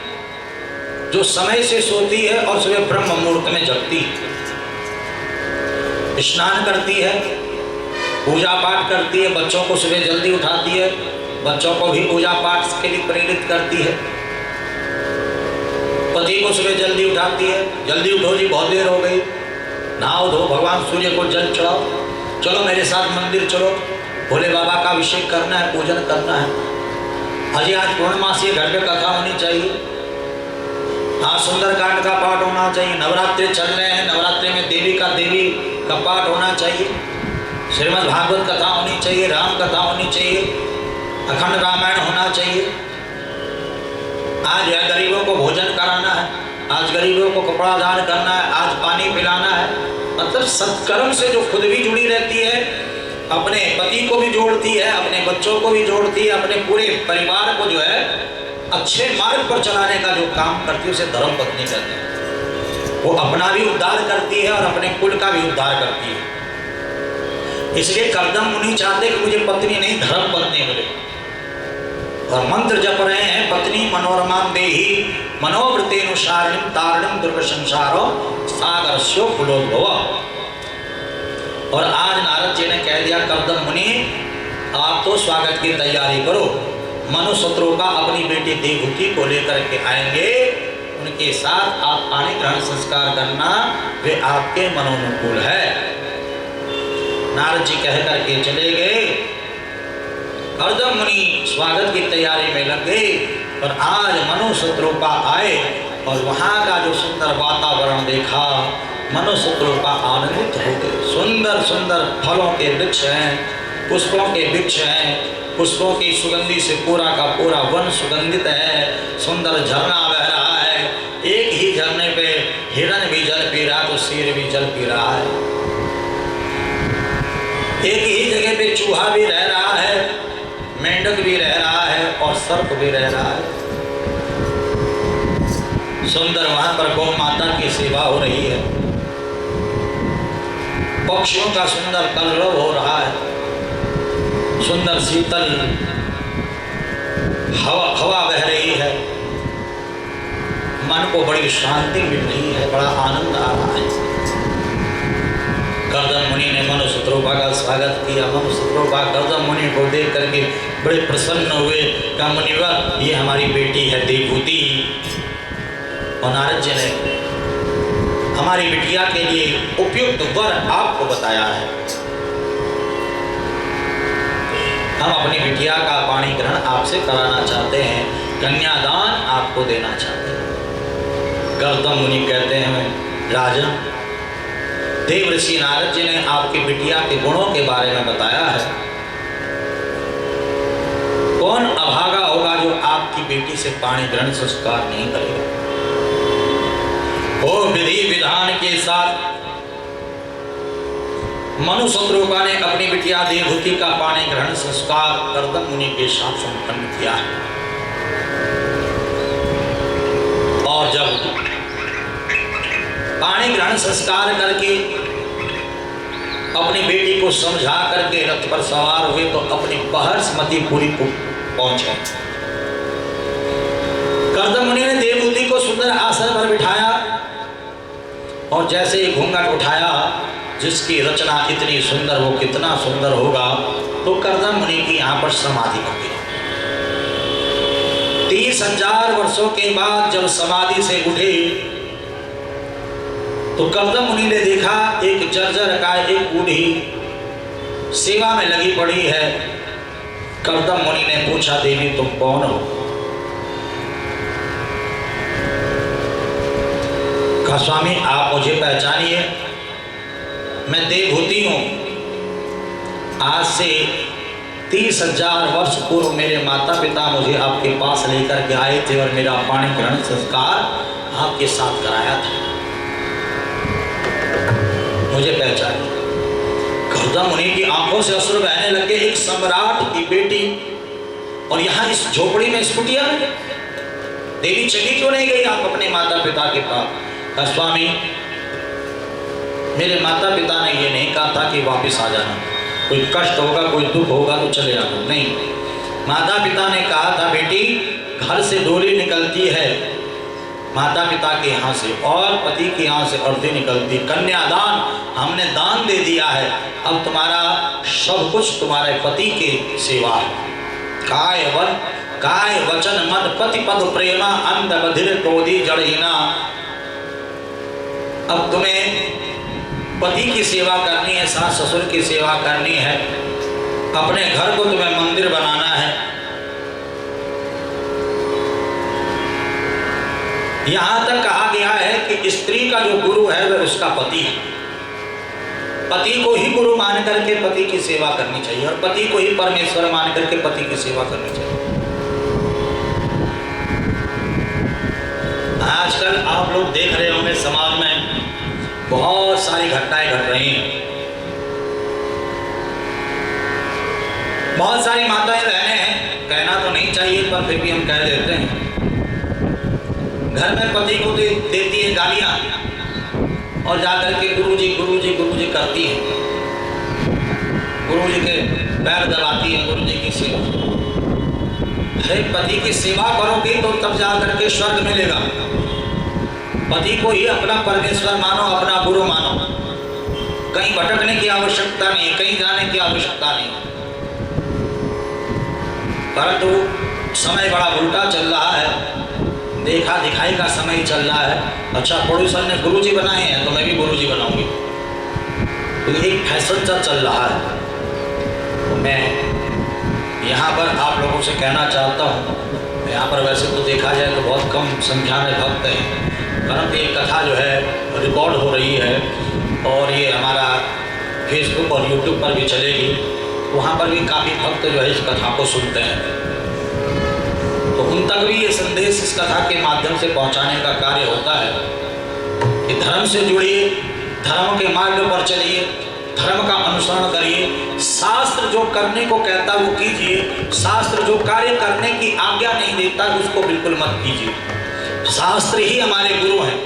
जो समय से सोती है और सुबह ब्रह्म मुहूर्त में जगती है, स्नान करती है, पूजा पाठ करती है, बच्चों को सुबह जल्दी उठाती है, बच्चों को भी पूजा पाठ के लिए प्रेरित करती है, पति को सुबह जल्दी उठाती है, जल्दी उठो जी बहुत देर हो गई, नहाओ धो, भगवान सूर्य को जल चढ़ाओ, चलो मेरे साथ मंदिर चलो, भोले बाबा का अभिषेक करना है, पूजन करना है। अजी आज पूर्णमासी घर पे कथा होनी चाहिए, आज सुंदरकांड का पाठ होना चाहिए, नवरात्रि चल रहे हैं, नवरात्रि में देवी का पाठ होना चाहिए, श्रीमद् भागवत कथा होनी चाहिए, राम कथा होनी चाहिए, अखंड रामायण होना चाहिए। आज यह गरीबों को भोजन कराना है, आज गरीबों को कपड़ा दान करना है, आज पानी पिलाना है। मतलब सत्कर्म से जो खुद भी जुड़ी रहती है, अपने पति को भी जोड़ती है, अपने बच्चों को भी जोड़ती है, अपने पूरे परिवार को जो है अच्छे मार्ग पर चलाने का जो काम करती है उसे धर्म पत्नी कहते हैं। वो अपना भी उद्धार करती है और अपने कुल का भी उद्धार करती है। इसलिए कर्दम मुनि चाहते कि मुझे पत्नी नहीं धर्म पत्नी मिले, और मंत्र जप रहे हैं, पत्नी मनोरमां देहि मनोवृत्तेनुसारणिं तारणिं दुर्ग संसारो सागरस्यो कुलोद्भव। और आज नारद जी ने कह दिया, कर्दम मुनि आप तो स्वागत की तैयारी करो, मनुशत्रुपा अपनी बेटी देवहूति को लेकर के आएंगे, उनके साथ आप पाणी ग्रहण संस्कार करना, वे आपके मनोनुकूल है। नारद जी कह करके चले गए। कर्दम मुनि स्वागत की तैयारी में लग गए और आज मनुशत्रुपा आए और वहाँ का जो सुंदर वातावरण देखा, मनुशत्रुपा आनंदित हो गए। सुंदर सुंदर फलों के वृक्ष हैं, पुष्पों के वृक्ष हैं, पुष्पों की सुगंधी से पूरा का पूरा वन सुगंधित है। सुंदर झरना बह रहा है, एक ही झरने पे हिरण भी जल पी रहा तो शेर भी जल पी रहा है। एक ही जगह पे चूहा भी रह रहा है, मेंढक भी रह रहा है और सर्प भी रह रहा है। सुंदर वहां पर गौ माता की सेवा हो रही है, पक्षियों का सुंदर कलरव हो रहा है, सुंदर शीतल हवा बह रही है, मन को बड़ी शांति मिल रही है, बड़ा आनंद आ रहा है। कर्दम मुनि ने मनुशत्रुपा का स्वागत किया। मनुशत्रुपा कर्दम मुनि को देख करके बड़े प्रसन्न हुए। कहा मुनिवर, ये हमारी बेटी है देवहूति, और नारद जी ने हमारी बिटिया के लिए उपयुक्त वर आपको बताया है। हम अपनी बिटिया का पाणी ग्रहण आपसे कराना चाहते हैं, कन्यादान आपको देना चाहते हैं। कर्दम मुनि कहते हैं राजन, देव ऋषि नारद जी ने आपकी बिटिया के गुणों के बारे में बताया है। कौन अभागा होगा जो आपकी बेटी से पाणी ग्रहण संस्कार नहीं करेगा। वो विधि विधान के साथ मनुशत्रुपा ने अपनी बिटिया देवहूति का पाणी ग्रहण संस्कार कर्दम मुनि के साथ संपन्न किया है। और जब पाणी ग्रहण संस्कार करके अपनी बेटी को समझा करके रथ पर सवार हुए तो अपनी बहर्षमतीपुरी को पहुंचे। कर्दम मुनि ने देवहूति को सुंदर आसन पर बिठाया और जैसे ही घूंघट उठाया, जिसकी रचना इतनी सुंदर, वो कितना सुंदर होगा, तो कर्दम मुनि की यहाँ पर समाधि हो गई। 30,000 वर्षों के बाद जब समाधि से उठे तो कर्दम मुनि ने देखा एक जर्जर का एक बूढ़ी सेवा में लगी पड़ी है। कर्दम मुनि ने पूछा, देवी तुम कौन हो? कहा स्वामी आप मुझे पहचानिए, मैं देवहूति हूं। आज से 30,000 वर्ष पूर्व मेरे माता पिता मुझे आपके पास लेकर के आए थे और मेरा पाणी ग्रहण संस्कार आपके साथ कराया था, मुझे पहचानिए। कर्दम मुनि की आंखों से अश्रु बहने लगे। एक सम्राट की बेटी और यहाँ इस झोपड़ी में, इस कुटिया में देवी चली क्यों नहीं गई आप अपने माता पिता के पास? स्वामी मेरे माता पिता ने ये नहीं कहा था कि वापस आ जाना, कोई कष्ट होगा कोई दुख होगा तो चले जाना, नहीं। माता पिता ने कहा था बेटी घर से डोली निकलती है माता पिता के यहाँ से और पति के यहाँ से अर्थी निकलती, कन्यादान हमने दान दे दिया है, अब तुम्हारा सब कुछ तुम्हारे पति के सेवा है। काय वचन मन पति पद प्रेमा अंध बधिर क्रोधी जड़हीना। अब तुम्हें पति की सेवा करनी है, सास ससुर की सेवा करनी है, अपने घर को तुम्हें मंदिर बनाना है। यहां तक कहा गया है कि स्त्री का जो गुरु है वह उसका पति है। पति को ही गुरु मान करके पति की सेवा करनी चाहिए और पति को ही परमेश्वर मान करके पति की सेवा करनी चाहिए। आजकल आप लोग देख रहे होंगे समाज में बहुत सारी घटनाएं घट रही हैं। बहुत सारी माताएं बहनें हैं, कहना तो नहीं चाहिए पर फिर भी हम कह देते हैं, घर में पति को देती है गालियां और जाकर के गुरुजी करती है, गुरुजी के पैर दबाती है, गुरुजी की सेवा। अरे पति की सेवा करोगे तो तब जाकर के स्वर्ग मिलेगा। पति को ही अपना परमेश्वर मानो, अपना गुरु मानो। कहीं भटकने की आवश्यकता नहीं है, कहीं जाने की आवश्यकता नहीं। परंतु समय बड़ा उल्टा चल रहा है, देखा दिखाई का समय चल रहा है। अच्छा पड़ोसन ने गुरुजी बनाए हैं तो मैं भी गुरुजी बनाऊंगी, तो एक फैशन सा चल रहा है। तो मैं यहाँ पर आप लोगों से कहना चाहता हूँ, यहाँ पर वैसे तो देखा जाए तो बहुत कम संख्या में भक्त हैं, परंतु ये कथा जो है रिकॉर्ड हो रही है और ये हमारा फेसबुक और यूट्यूब पर भी चलेगी, तो वहाँ पर भी काफ़ी भक्त जो है इस कथा को सुनते हैं। तो उन तक भी ये संदेश इस कथा के माध्यम से पहुंचाने का कार्य होता है कि धर्म से जुड़िए, धर्म के मार्ग पर चलिए, धर्म का अनुसरण करिए, शास्त्र जो करने को कहता वो कीजिए, शास्त्र जो कार्य करने की आज्ञा नहीं देता उसको बिल्कुल मत कीजिए। शास्त्र ही हमारे गुरु हैं,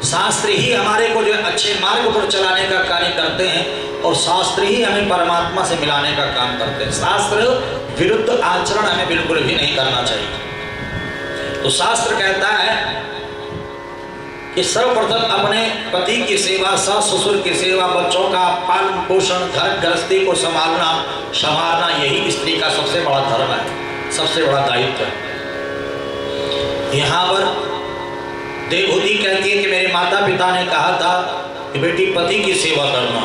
शास्त्र ही हमारे को जो अच्छे मार्ग पर चलाने का कार्य करते हैं और शास्त्र ही हमें परमात्मा से मिलाने का काम करते हैं। शास्त्र विरुद्ध आचरण हमें बिल्कुल भी नहीं करना चाहिए। तो शास्त्र कहता है कि सर्वप्रथम अपने पति की सेवा, सास ससुर की सेवा, बच्चों का पालन पोषण, घर गृहस्थी को संभालना यही स्त्री का सबसे बड़ा धर्म है, सबसे बड़ा दायित्व है। यहाँ पर देवहूति कहती है कि मेरे माता पिता ने कहा था कि बेटी पति की सेवा करना,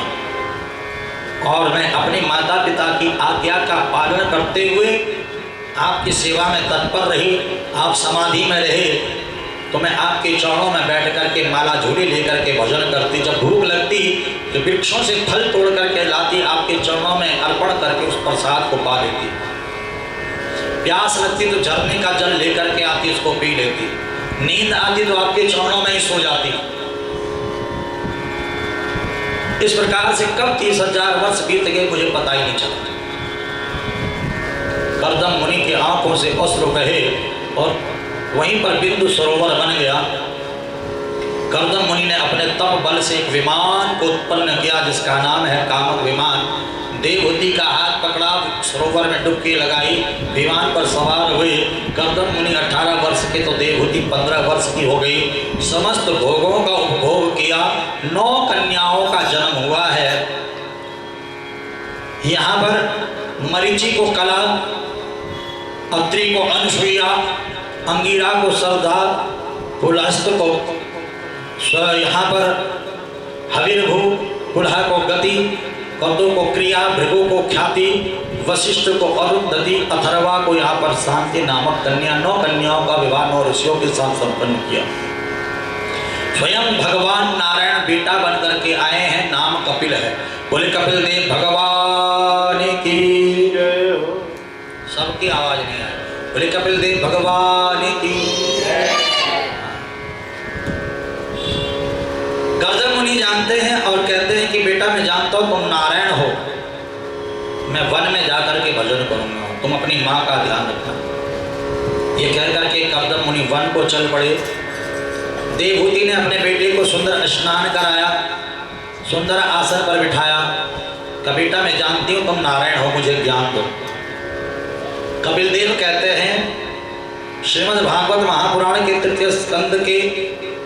और मैं अपने माता पिता की आज्ञा का पालन करते हुए आपकी सेवा में तत्पर रही। आप समाधि में रहे तो मैं आपके चरणों में बैठ करके माला झूली लेकर के भजन करती। जब भूख लगती तो वृक्षों से फल तोड़ करके लाती, आपके चरणों में अर्पण करके उस प्रसाद को पा लेती। प्यास लगती तो झरने का जल लेकर के आती, उसको पी लेती। नींद आती तो आपके चरणों में ही सो जाती। इस प्रकार से कब 30,000 वर्ष बीत गए मुझे पता ही नहीं चला। कर्दम मुनि की आंखों से अश्रु बहे और वहीं पर बिंदु सरोवर बन गया। कर्दम मुनि ने अपने तप बल से एक विमान को उत्पन्न किया जिसका नाम है कामक विमान। देवहूति का हाथ पकड़ा, सरोवर में डुबकी लगाई, विमान पर सवार हुए। कर्दम मुनि 18 वर्ष के तो देवहूति 15 वर्ष की हो गई। समस्त भोगों का उपभोग किया। 9 कन्याओं का जन्म हुआ है। यहाँ पर मरीचि को कला, अत्रि को अनुसुईया, अंगिरा को सरधा, पुलहस्त को यहाँ पर हविर्भू, पुलह को गति, कौतु को क्रिया, भृगु को ख्याति, वशिष्ठ को अरुंधति, अथर्वा को यहाँ पर शांति नामक कन्या, 9 कन्याओं का विवाह 9 ऋषियों के साथ संपन्न किया। स्वयं भगवान नारायण बेटा बन करके आए हैं, नाम कपिल है। बोले कपिल देव भगवान की जय हो। सबकी आवाज नहीं आई। बोले कपिल देव भगवान की जय। कर्दम मुनि जानते हैं और कहते हैं कि बेटा मैं जानता हूं तुम नारायण हो, मैं वन में जाकर के भजन करूंगा, तुम अपनी माँ का ध्यान रखना। ये कह करके कर्दम मुनि वन को चल पड़े। देवहूति ने अपने बेटे को सुंदर स्नान कराया, सुंदर आसन पर बिठाया। कहा बेटा मैं जानती हूँ तुम नारायण हो, मुझे ज्ञान दो। कपिल देव कहते हैं श्रीमद् भागवत महापुराण के 3 स्कंद के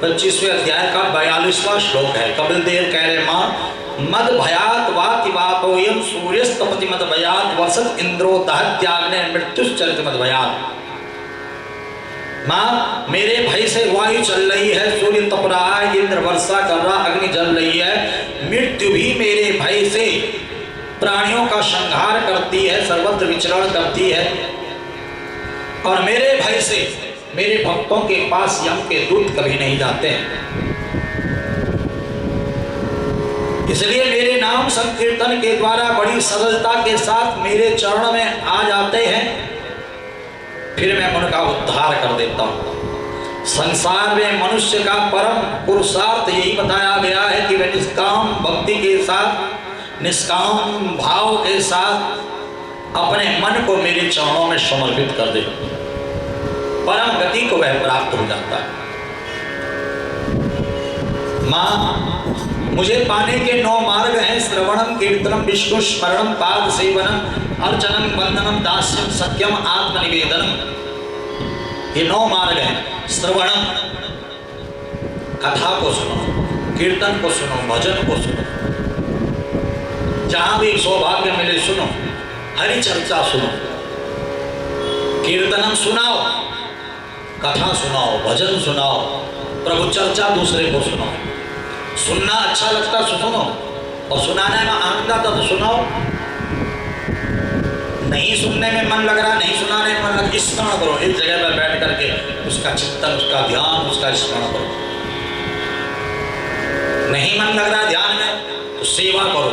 25वें अध्याय का 42वां श्लोक है। कपिल देव कह रहे माँ मद भयात वाति वापोयम सूर्यस्तपति मद भयात वर्षत इंद्रो दहत्याग्ने मृत्युश्चरित मद भयात। माँ मेरे भय से वायु चल रही है, सूर्य तप रहा है, इंद्र वर्षा कर रहा, अग्नि जल रही है, मृत्यु भी मेरे भय से प्राणियों का संहार करती है, सर्वत्र विचरण करती है। और मेरे भय से मेरे भक्तों के पास यम के दूत कभी नहीं जाते हैं। इसलिए मेरे नाम संकीर्तन के द्वारा बड़ी सरलता के साथ मेरे चरण में आ जाते हैं, फिर मैं उनका उद्धार कर देता हूँ। संसार में मनुष्य का परम पुरुषार्थ यही बताया गया है कि वह निष्काम भक्ति के साथ, निष्काम भाव के साथ अपने मन को मेरे चरणों में समर्पित कर दे, परम गति को वह प्राप्त हो जाता है। माँ मुझे पाने के 9 मार्ग हैं, श्रवणम कीर्तनम विष्णु स्मरणम पाद सेवनम अर्चनम वंदनम दास्यम सत्यम आत्मनिवेदनम। ये 9 मार्ग हैं। श्रवणम कथा को सुनो, कीर्तन को सुनो, भजन को सुनो, जहां भी सौभाग्य मिले सुनो, हरि चर्चा सुनो। कीर्तनम सुनाओ, कथा सुनाओ, भजन सुनाओ, प्रभु चर्चा दूसरे को सुनाओ। सुनना अच्छा लगता तो सुनो, और सुनाने में आनंद आता तो सुनाओ। नहीं सुनने में मन लग रहा, नहीं सुनाने में मन लग, स्मरण करो। एक जगह पर बैठ करके उसका चिंतन, उसका ध्यान, उसका स्मरण करो। नहीं मन लग रहा ध्यान में तो सेवा करो।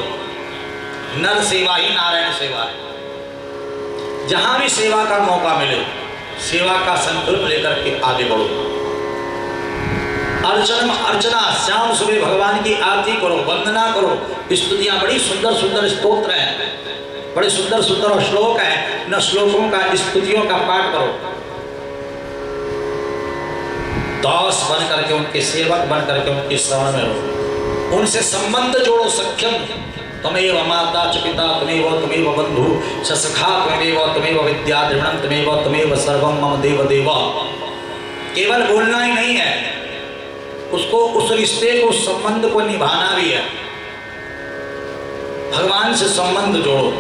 नर सेवा ही नारायण सेवा है। जहां भी सेवा का मौका मिले, सेवा का संकल्प लेकर के आगे बढ़ो। अर्चना, शाम सुबह भगवान की आरती करो, वंदना करो। स्तुतियां, बड़ी सुंदर सुंदर स्तोत्र हैं, बड़े सुंदर सुंदर श्लोक हैं। न श्लोकों का, स्तुतियों का पाठ करो। दास बन करके, उनके सेवक बन करके उनके शरण में रहो। उनसे संबंध जोड़ो। सख्यम त्वमेव माता च पिता त्वमेव बंधु च सखा त्वमेव विद्या द्रविणं त्वमेव सर्वं मम देव देवा। केवल बोलना ही नहीं है, उसको, उस रिश्ते को, उस संबंध को निभाना भी है। भगवान से संबंध जोड़ो।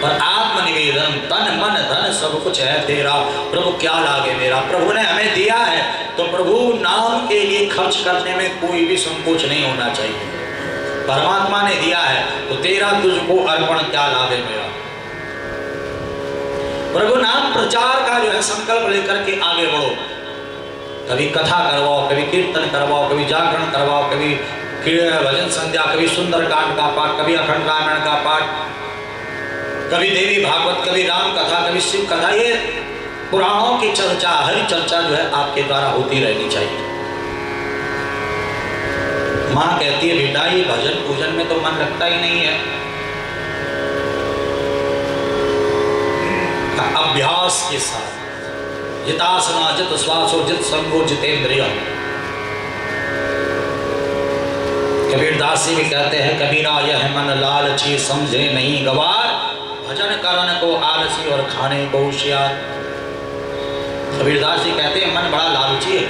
और आत्मनिवेदन, तन मन धन सब कुछ है तेरा, प्रभु क्या लागे मेरा। प्रभु ने हमें दिया है तो प्रभु नाम के लिए खर्च करने में कोई भी संकोच नहीं होना चाहिए। परमात्मा ने दिया है तो तेरा तुझको अर्पण, क्या लागे मेरा। प्रभु नाम प्रचार का जो है संकल्प लेकर के आगे बढ़ो। कभी कथा करवाओ, कभी कीर्तन करवाओ, कभी जागरण करवाओ, कभी भजन संध्या, कभी सुंदरकांड का पाठ, कभी अखंड रामायण का पाठ, कभी देवी भागवत, कभी राम कथा, कभी शिव कथा। ये पुराणों की चर्चा, हरि चर्चा जो है आपके द्वारा होती रहनी चाहिए। माँ कहती है बेटा ये भजन पूजन में तो मन लगता ही नहीं है। अभ्यास के साथ, जितासना जित श्वासो जित संगो जितेंद्रिय। कबीरदास जी भी कहते हैं, कबीरा यह मन लालची समझे नहीं गवार, भजन करने को आलसी और खाने को होशियार। कबीरदास जी कहते हैं मन बड़ा लालची है,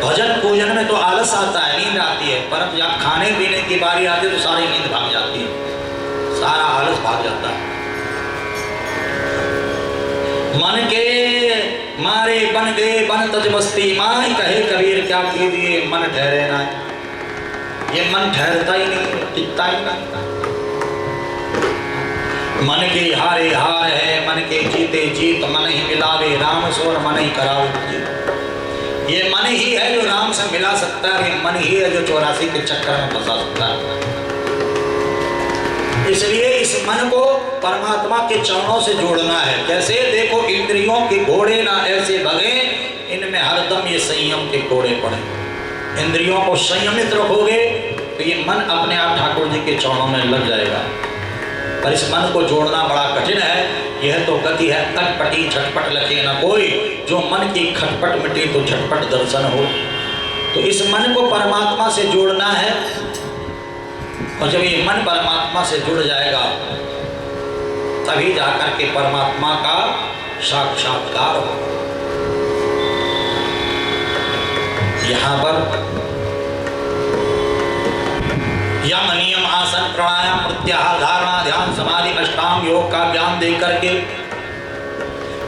भजन पूजन में तो आलस आता है, नींद आती है, परंतु जब खाने पीने की बारी आती है तो सारी नींद भाग जाती है, सारा आलस भाग जाता है। मन के मारे बन गए बन तज बस्ती, माई कहे कबीर क्या कीजिए मन ठहरे ना। ये मन ठहरता ही नहीं, टिकता ही नहीं। मन के हारे हार है, मन के जीते जीत, मन ही मिलावे राम से और मन ही करावे। ये मन ही है जो राम से मिला सकता है, मन ही है जो 84 के चक्कर में फंसा सकता है। इसलिए इस मन को परमात्मा के चरणों से जोड़ना है। कैसे? देखो इंद्रियों के घोड़े ना ऐसे भगे, इनमें हरदम ये संयम के घोड़े पड़े। इंद्रियों को संयमित रखोगे तो ये मन अपने आप ठाकुर जी के चरणों में लग जाएगा। पर इस मन को जोड़ना बड़ा कठिन है। यह तो गति है कटपटी झटपट लगे न कोई, जो मन की खटपट मिटे तो झटपट दर्शन हो। तो इस मन को परमात्मा से जोड़ना है, और जब ये मन परमात्मा से जुड़ जाएगा तभी जाकर के परमात्मा का साक्षात्कार होगा। यहाँ पर यम नियम आसन प्राणायाम प्रत्याहार धारणा ध्यान समाधि अष्टांग योग का ज्ञान दे करके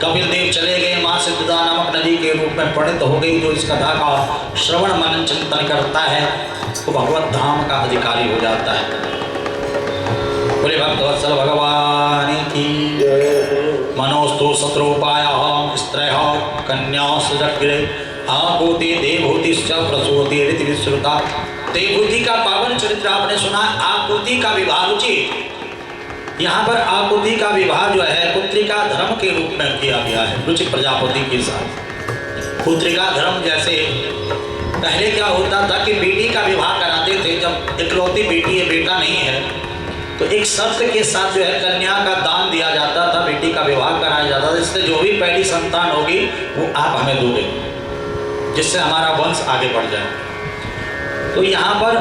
कपिल देव चले गए। माँ सिद्धदा नामक नदी के रूप में पंडित हो गई। जो इस कथा का श्रवण मनन चिंतन करता है वो भगवत धाम का अधिकारी हो जाता है। बोले भक्तवत्सल भगवान की मनोस्तु शत्रुपाय स्त्रय कन्या सुजग्रे आपूति देवभूतिश्च प्रसूति रीति विश्रुता। देवभूति का पावन चरित्र आपने सुना। आपूति का विवाह रुचि, यहाँ पर आपूति का विवाह जो है पुत्रिका धर्म के रूप में किया गया है रुचि प्रजापति के साथ। पुत्रिका धर्म जैसे पहले क्या होता था कि बेटी का विवाह कराते थे। जब इकलौती बेटी है, बेटा नहीं है, तो एक शर्त के साथ जो है कन्या का दान दिया जाता था, बेटी का विवाह कराया जाता था। इससे जो भी पहली संतान होगी वो आप हमें दोगे, जिससे हमारा वंश आगे बढ़ जाए। तो यहाँ पर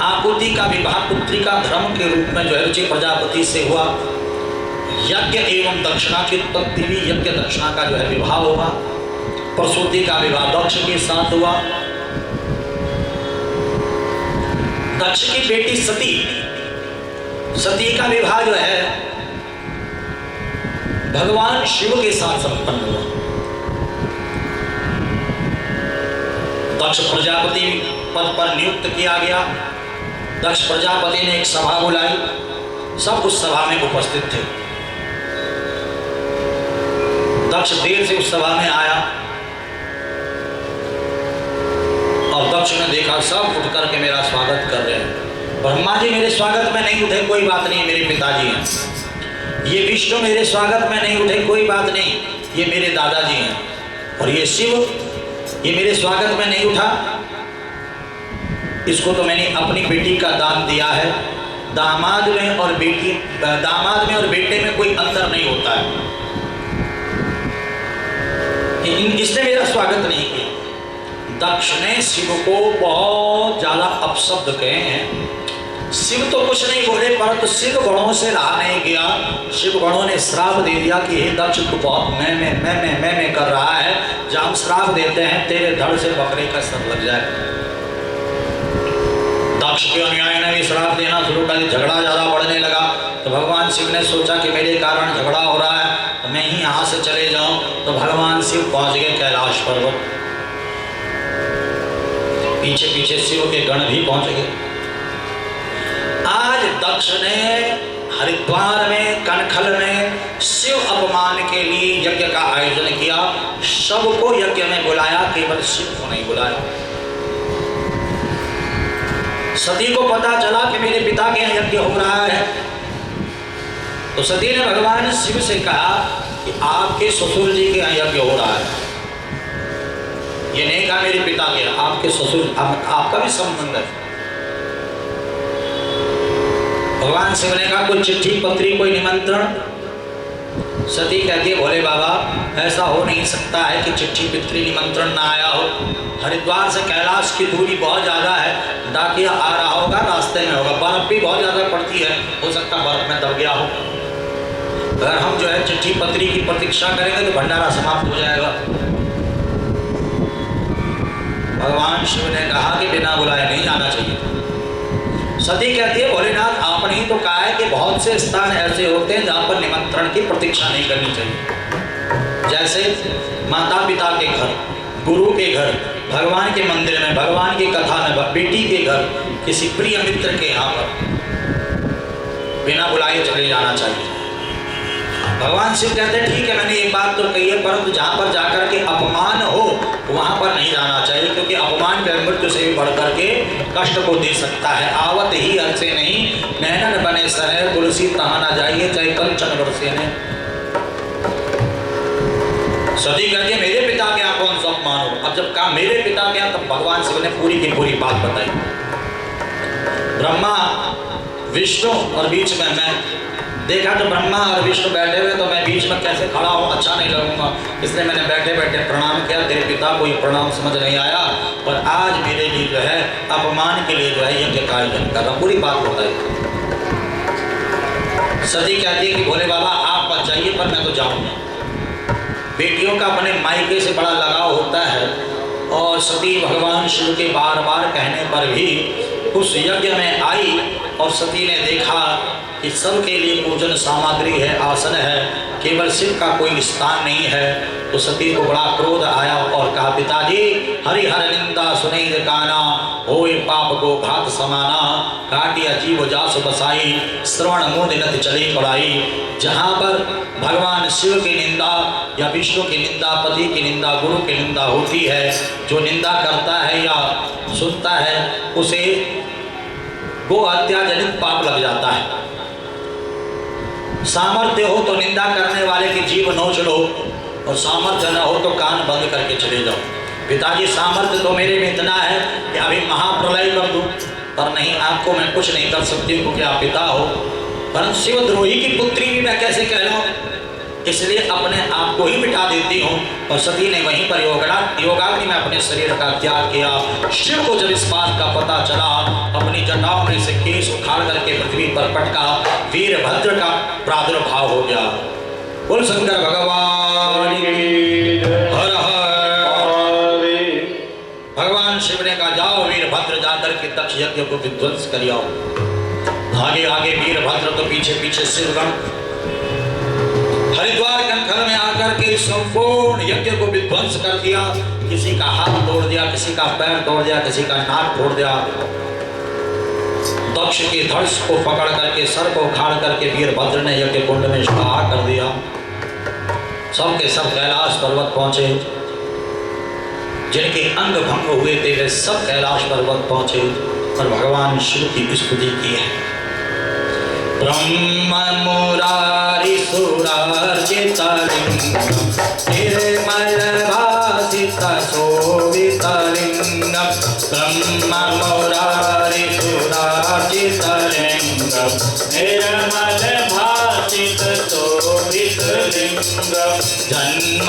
आपूति का विवाह पुत्रिका धर्म के रूप में जो है रुचि प्रजापति से हुआ। यज्ञ एवं दक्षिणा की उत्पत्ति भी, यज्ञ दक्षिणा का जो है विवाह होगा। प्रसूति का विवाह दक्ष के साथ हुआ। दक्ष की बेटी सती, सती का विवाह जो है भगवान शिव के साथ संपन्न हुआ। दक्ष प्रजापति पद पर नियुक्त किया गया। दक्ष प्रजापति ने एक सभा बुलाई, सब उस सभा में उपस्थित थे। दक्ष देर से उस सभा में आया और दक्ष ने देखा सब उठ करके मेरा स्वागत कर रहे हैं। ब्रह्मा जी मेरे स्वागत में नहीं उठे, कोई बात नहीं, मेरे पिताजी हैं। ये विष्णु मेरे स्वागत में नहीं उठे, कोई बात नहीं, ये मेरे दादाजी हैं। और ये शिव, ये मेरे स्वागत में नहीं उठा, इसको तो मैंने अपनी बेटी का दान दिया है। दामाद में और बेटे में कोई अंतर नहीं होता है। इसने मेरा स्वागत नहीं किया। दक्ष ने शिव को बहुत ज्यादा अपशब्द कहे हैं। शिव तो कुछ नहीं बोले, परंतु शिव गणों से रहा नहीं गया। शिव गणों ने श्राप दे दिया कि हे दक्ष, तू बहुत मैं कर रहा है। जब हम श्राप देते हैं तेरे धड़ से बकरे का सर लग जाए। दक्ष के अनुयायी ने भी श्राप देना शुरू कर दिया। झगड़ा ज्यादा बढ़ने लगा तो भगवान शिव ने सोचा कि मेरे कारण झगड़ा हो रहा है तो मैं ही यहाँ से चले जाऊं। तो भगवान शिव पहुंच गए कैलाश पर्वत। पीछे पीछे शिव के गण भी पहुंच गए। आज दक्ष ने हरिद्वार में कनखल में शिव अपमान के लिए यज्ञ का आयोजन किया। सबको यज्ञ में बुलाया, केवल शिव को नहीं बुलाया। सती को पता चला कि मेरे पिता के यहाँ यज्ञ हो रहा है तो सती ने भगवान शिव से कहा कि आपके ससुर जी के यहाँ यज्ञ हो रहा है। ये नहीं कहा मेरे पिता के, आपके ससुर, आपका भी संबंध है। भगवान शिव ने कहा कोई चिट्ठी पत्री, कोई निमंत्रण? सती कहती है भोले बाबा ऐसा हो नहीं सकता है कि चिट्ठी पत्री निमंत्रण ना आया हो। हरिद्वार से कैलाश की दूरी बहुत ज़्यादा है, डाकिया आ रहा होगा, रास्ते में होगा, बर्फ भी बहुत ज़्यादा पड़ती है, हो सकता बर्फ में दब गया हो। अगर हम जो है चिट्ठी पत्री की प्रतीक्षा करेंगे तो भंडारा समाप्त हो जाएगा। भगवान शिव ने कहा कि बिना बुलाए नहीं जाना चाहिए। सती कहती है भोलेनाथ आपने ही तो कहा है कि बहुत से स्थान ऐसे होते हैं जहाँ पर निमंत्रण की प्रतीक्षा नहीं करनी चाहिए। जैसे माता पिता के घर, गुरु के घर, भगवान के मंदिर में, भगवान की कथा में, बेटी के घर, किसी प्रिय मित्र के यहाँ पर बिना बुलाए चले जाना चाहिए। भगवान शिव कहते हैं ठीक है मैंने एक बात तो कही है, परंतु जहाँ पर जाकर के अपमान हो वहाँ पर नहीं जाना चाहिए, क्योंकि अपमान के मृत्यु से भी बढ़कर के कष्ट को दे सकता है। आवत ही हर से नहीं नैनन बने सर तुलसी तहाँ ना जाइए चाहे कंचन बरसे ने। सती कहती है मेरे पिता के यहाँ कौन सा अपमान हो। अब जब कहा मेरे पिता के यहाँ तब भगवान शिव ने पूरी की पूरी बात बताई। ब्रह्मा विष्णु और बीच में मैं देखा तो ब्रह्मा और विष्णु बैठे हुए तो मैं बीच में कैसे खड़ा हूँ, अच्छा नहीं लगूंगा, इसलिए मैंने बैठे बैठे प्रणाम किया। तेरे पिता को ये प्रणाम समझ नहीं आया, पर आज मेरे लिए जो है अपमान के लिए जो है यज्ञ का आयोजन कर रहा हूँ। पूरी बात बताई। सती कहती है कि भोले बाबा आप बच जाइए पर मैं तो जाऊँगा। बेटियों का अपने मायके से बड़ा लगाव होता है और सती भगवान शिव के बार बार कहने पर भी उस यज्ञ में आई और सती ने देखा कि सबके लिए पूजन सामग्री है, आसन है, केवल शिव का कोई स्थान नहीं है। तो सती को बड़ा क्रोध आया और कहा पिताजी हरिहर निंदा सुने काना होए पाप को घात समाना काटिया जीव जास बसाई श्रवण मूड नथ चली पड़ाई। जहाँ पर भगवान शिव की निंदा या विष्णु की निंदा, पति की निंदा, गुरु की निंदा होती है, जो निंदा करता है या सुनता है उसे गो हत्या जनित पाप लग जाता है। सामर्थ्य हो तो निंदा करने वाले की जीभ नोच लो और सामर्थ्य न हो तो कान बंद करके चले जाओ। पिताजी सामर्थ्य तो मेरे में इतना है कि अभी महाप्रलय कर दूं, पर नहीं आपको मैं कुछ नहीं कर सकती क्योंकि आप पिता हो। परंतु शिवद्रोही की पुत्री भी मैं कैसे कहलाऊं, इसलिए अपने आप को ही मिटा देती हूँ। और सती ने वहीं पर योगाग्नि में अपने शरीर का त्याग किया। शिव को जब इस बात का पता चला अपनी जटाओं में से केश उखाड़ करके पृथ्वी पर पटका, वीरभद्र का प्रादुर्भाव हो गया। बोल शंकर भगवान हर हर। भगवान शिव ने कहा जाओ वीरभद्र जाकर के दक्ष यज्ञ को विध्वंस कर आओ। आगे आगे वीरभद्र तो पीछे पीछे शिवगण। हरिद्वार करके संपूर्ण यज्ञ को विध्वंस कर दिया। किसी का हाथ तोड़ दिया, किसी का पैर तोड़ दिया, किसी का नाक तोड़ दिया। दक्ष के धनुष को पकड़ करके सर को उखाड़ करके वीरभद्र ने यज्ञ कुंड में स्वाहा कर दिया। सब के सब कैलाश पर्वत पहुंचे। जिनके अंग भंग हुए थे वे सब कैलाश पर्वत पहुंचे और भगवान शिव की स्तुति की है। ब्रह्म मुरारी सुरार्चित लिंगम निर्मल भासित शोभित लिंगम। ब्रह्म मुरारी सुरार्चित लिंगम निर्मल भासित शोभित लिंगम। जन्म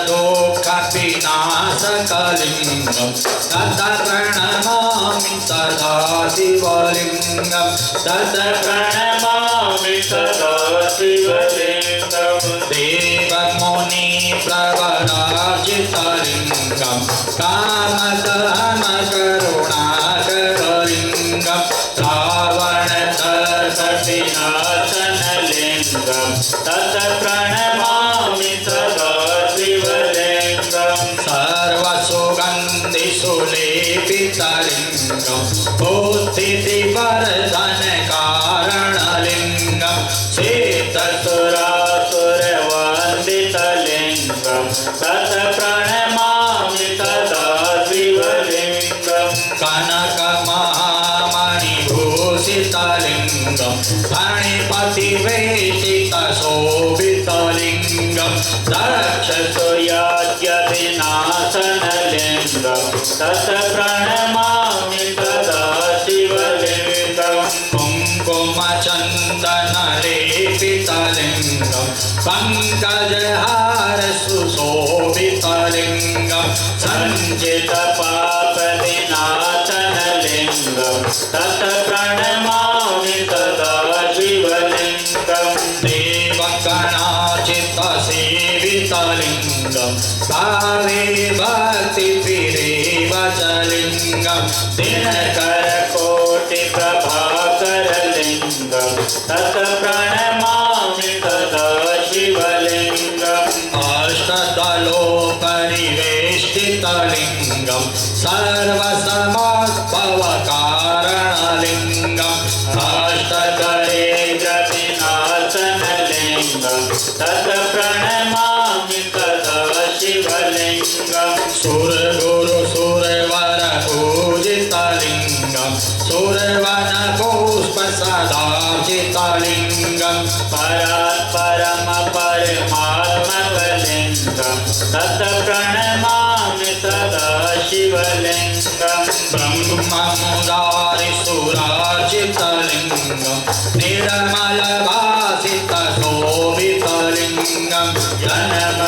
दुःख विनाशक लिंगम तत प्रणमामि सदा शिवलिंगम। तत प्रणमामि सदा शिवलिंगम। देव मुनि प्रवराजित लिंगम कामदहन करुणाकर लिंगम। रावण दर्श विनाशन लिंगम तत प्रणमामि सदा शिवलिंगम। सर्वसुगंधि सुलेपित लिंगम बुद्धि वर्धन कारण लिंगम। श्वेतसुरासुर वंदित लिंगम तत प्रणमामि सदा शिवलिंगम। कनक महामणि भूषित लिंगम फणिपति वेशित शोभित लिंगम। राक्षसयाज्ञ विनाशन लिंगम तत प्रणमामि सदा शिवलिंगम। कुंकुम चंदन लेपित लिंगम पंकजहार सुशोभित लिंगम। संचित पाप विनाशन लिंगम तत प्रणमामि सदा शिवलिंगम। देवगणाचित सेवित लिंगम भावे भक्ति विरेव च लिंगम। दिनकर कोटि प्रभाकर लिंगम तत प्रणमामि सदा शिवलिंगम। अष्टदलो परिवेष्टित लिंगम सर्वसमद्भव कारण लिंगम। अष्टदलेन्द्र विनाशन लिंगम तत प्रणमामि सदा शिवलिंगम। सुर गुरु सुरवर पूजित लिंगम सुरवन पुष्प सदार्चित लिंगम। परम परमात्मक लिंगम तत प्रणमामि सदा शिवलिंगम। ब्रह्म मुरारी सुरार्चित लिंगम निर्मल भासित शोभित लिंगम। जन्म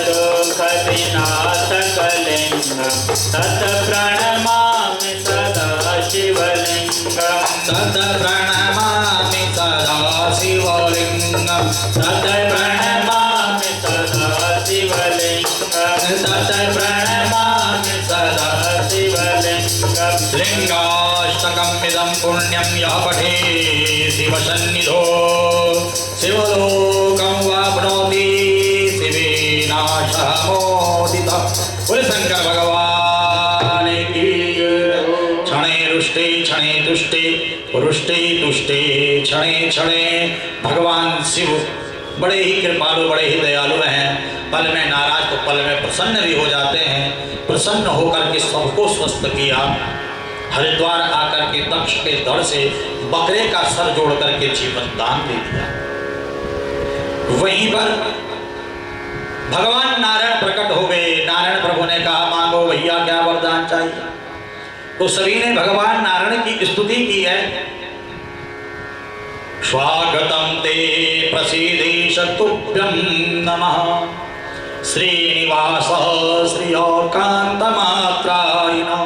दुःख विनाशक लिंगम तत प्रणमामि सदा शिवलिंगम। तत प्रणमामि सदा शिवलिंगम। तत प्रणमामि सदा शिवलिंगम। तत प्रणमामि सदा शिवलिंगम। लिंगाष्टकम् इदं पुण्यं यः पठेत् शिवसन्निधौ शिवलोकं वाप्नोति शिवेनाशः मोदितः। बोले शंकर भगवान की। क्षणे रुष्टे क्षणे तुष्टे रुष्टे तुष्टे क्षणे क्षणे। भगवान शिव बड़े ही कृपालु बड़े ही दयालु हैं। पल में नाराज तो पल में प्रसन्न भी हो जाते हैं। प्रसन्न होकर के सबको स्वस्थ किया। हरिद्वार आकर के दक्ष के धड़ से बकरे का सर जोड़ करके जीवन दान दे दिया। वहीं पर भगवान नारायण प्रकट हो गए। नारायण प्रभु ने कहा मांगो भैया क्या वरदान चाहिए। तो सभी ने भगवान नारायण की स्तुति की है। स्वागतम ते प्रसीदेश तुभ्यं नमः श्रीनिवास श्रियोकांत मात्रायिनः।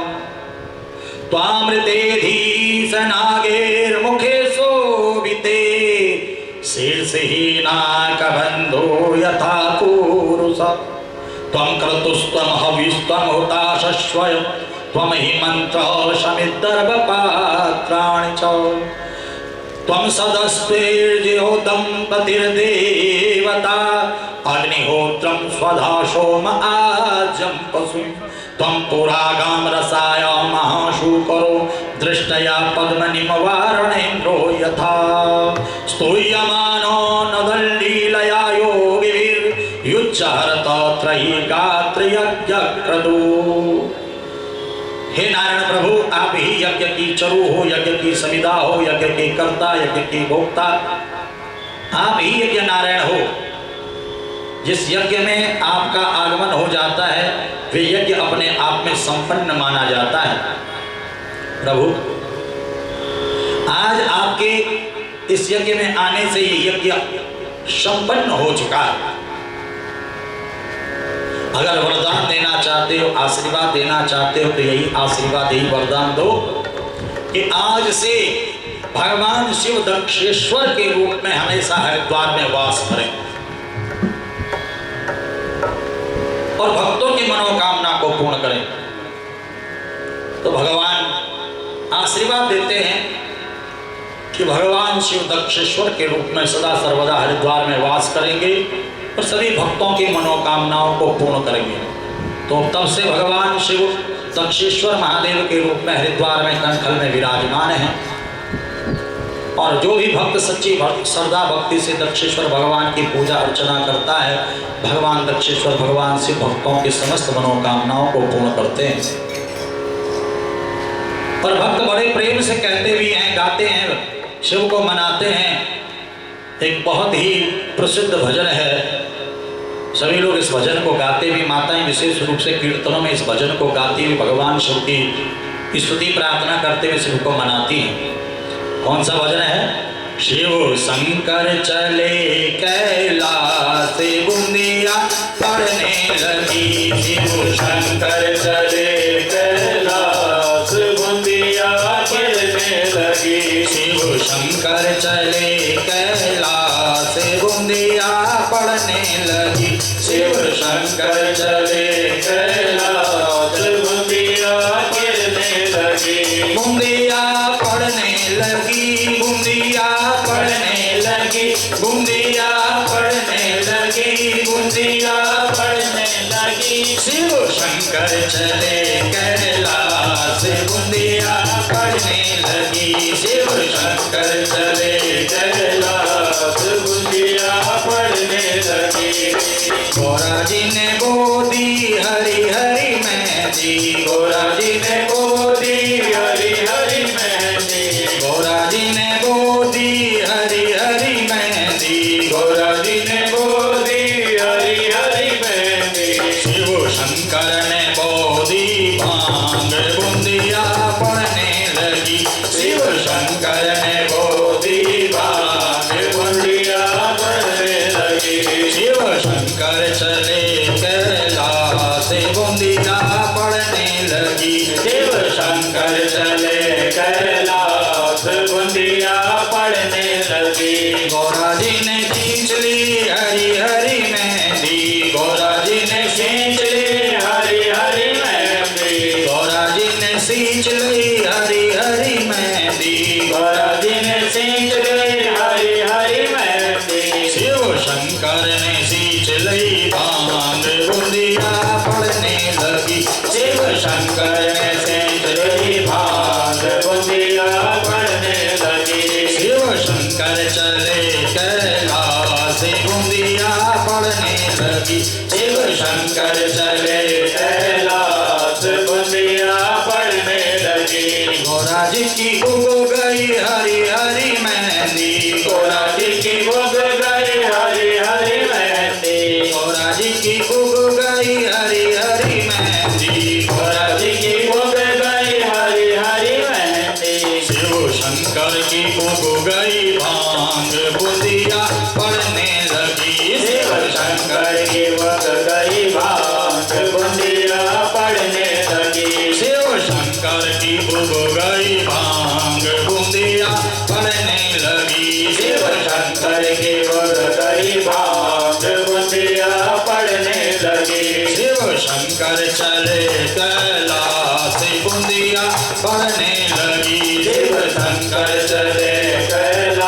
त्वामृतेधीश नागेर मुखे शोभिते शीर्षहीनाकबन्धो यथा पूरुष। त्वं क्रतुस्त्वं हविस्त्वं हुताशस्वयं त्वं हि मन्त्रः शमिद्धर्वपात्राणि च। त्वं सदस्तेर्ज्यो दंपतिर्देवता अग्निहोत्रं स्वधा सोम आजं पशु त्वं पुरागाम रसाय महाशूकरो दृष्टया पद्मनिमवारणेन्द्रो यथा स्तूयमानो नदल्लीलया योगिभिर्युच्चारत त्रयीगात्रयज्ञक्रतु। हे नारायण प्रभु, आप ही यज्ञ की चरु हो, यज्ञ की समिधा हो, यज्ञ के कर्ता, यज्ञ की भोक्ता, आप ही यज्ञ नारायण हो। जिस यज्ञ में आपका आगमन हो जाता है वे यज्ञ अपने आप में संपन्न माना जाता है। प्रभु, आज आपके इस यज्ञ में आने से ये यज्ञ संपन्न हो चुका है। अगर वरदान देना चाहते हो, आशीर्वाद देना चाहते हो, तो यही आशीर्वाद, यही वरदान दो कि आज से भगवान शिव दक्षेश्वर के रूप में हमेशा हरिद्वार में वास करें और भक्तों की मनोकामना को पूर्ण करें। तो भगवान आशीर्वाद देते हैं कि भगवान शिव दक्षेश्वर के रूप में सदा सर्वदा हरिद्वार में वास करेंगे और सभी भक्तों की मनोकामनाओं को पूर्ण करेंगे। तो तब से भगवान शिव दक्षेश्वर महादेव के रूप में हरिद्वार में कनखल में विराजमान हैं और जो भी भक्त सच्ची श्रद्धा भक्ति से दक्षेश्वर भगवान की पूजा अर्चना करता है, भगवान दक्षेश्वर भगवान शिव भक्तों की समस्त मनोकामनाओं को पूर्ण करते हैं। और भक्त बड़े प्रेम से कहते भी हैं, गाते हैं, शिव को मनाते हैं। एक बहुत ही प्रसिद्ध भजन है, सभी लोग इस भजन को गाते भी, माताएं विशेष रूप से कीर्तनों में इस भजन को गाती हुई भगवान शिव की स्तुति प्रार्थना करते हुए शिव को मनाती हैं। कौन सा भजन है? शिव शंकर चले कैलाश बूंदिया पढ़ने लगी, शिव शंकर चले कैलाश बूंदिया पढ़ने लगी, शिव शंकर चले कैलाश बूंदिया पढ़ने लगी, शिव शंकर चले कैलाश बूंदिया पढ़ने लगी, बूंदिया पढ़ने लगी, बूंदिया पढ़ने लगी, बूंदिया पढ़ने लगी, बूंदिया पढ़ने लगी, शिव शंकर चले कैलाश बूंदिया पढ़ने लगी, शिव शंकर चले कैलाश बूंदिया पढ़ने लगी। गौरा जी ने गोदी हरि हरि मेहंदी, गौरा जी ने गोदी हरि हरि मेहंदी, गौरा जी ने गोदी हरि हरि मेहंदी, गौरा जी ने गोदी हरि हरि मेहंदी, शिव शंकर ने गोदी भांग बूंदिया पढ़ने लगी, शिव शंकर ने गोदी भांग बूंदिया पढ़ने लगी, शिव शंकर चले कैलाश बूंदिया पढ़ने लगी, शिव शंकर चले कैलाश बूंदिया पढ़ने लगी। गौरा जी ने खींच ली हरि हरि मेहंदी, गौरा जी ने खींच ली हरि हरि मेहंदी, गौरा जी ने खींच ली हरि हरि मेहंदी, गौरा जी ने खींच ली हरि हरि मेहंदी, शिव शंकर ने खींच ली भांग बूंदिया पढ़ने लगी, शिव शंकर ने खींच ली भांग बूंदिया पढ़ने लगी, शिव शंकर चले कैलाश बूंदिया पढ़ने लगी, शिव शंकर चले कैलाश बूंदिया पढ़ने लगी। गौरा जी की उग गई हरि हरि मेहंदी, गौरा जी की उग गई हरि हरि मेहंदी, गौरा जी की उग गई हरि हरि मेहंदी, गौरा जी की उग गई हरि हरि मेहंदी, शिव शंकर की उग गई भांग बूंदिया पढ़ने लगी, शिव शंकर की उग गई भांग बूंदिया पढ़ने लगी, शिव शंकर की उग गई भांग बूंदिया पढ़ने लगी, शिव शंकर की उग गई भांग बूंदिया पढ़ने लगी, शिव शंकर चले कैलाश बूंदिया पढ़ने लगी, शिव शंकर चले कैलाश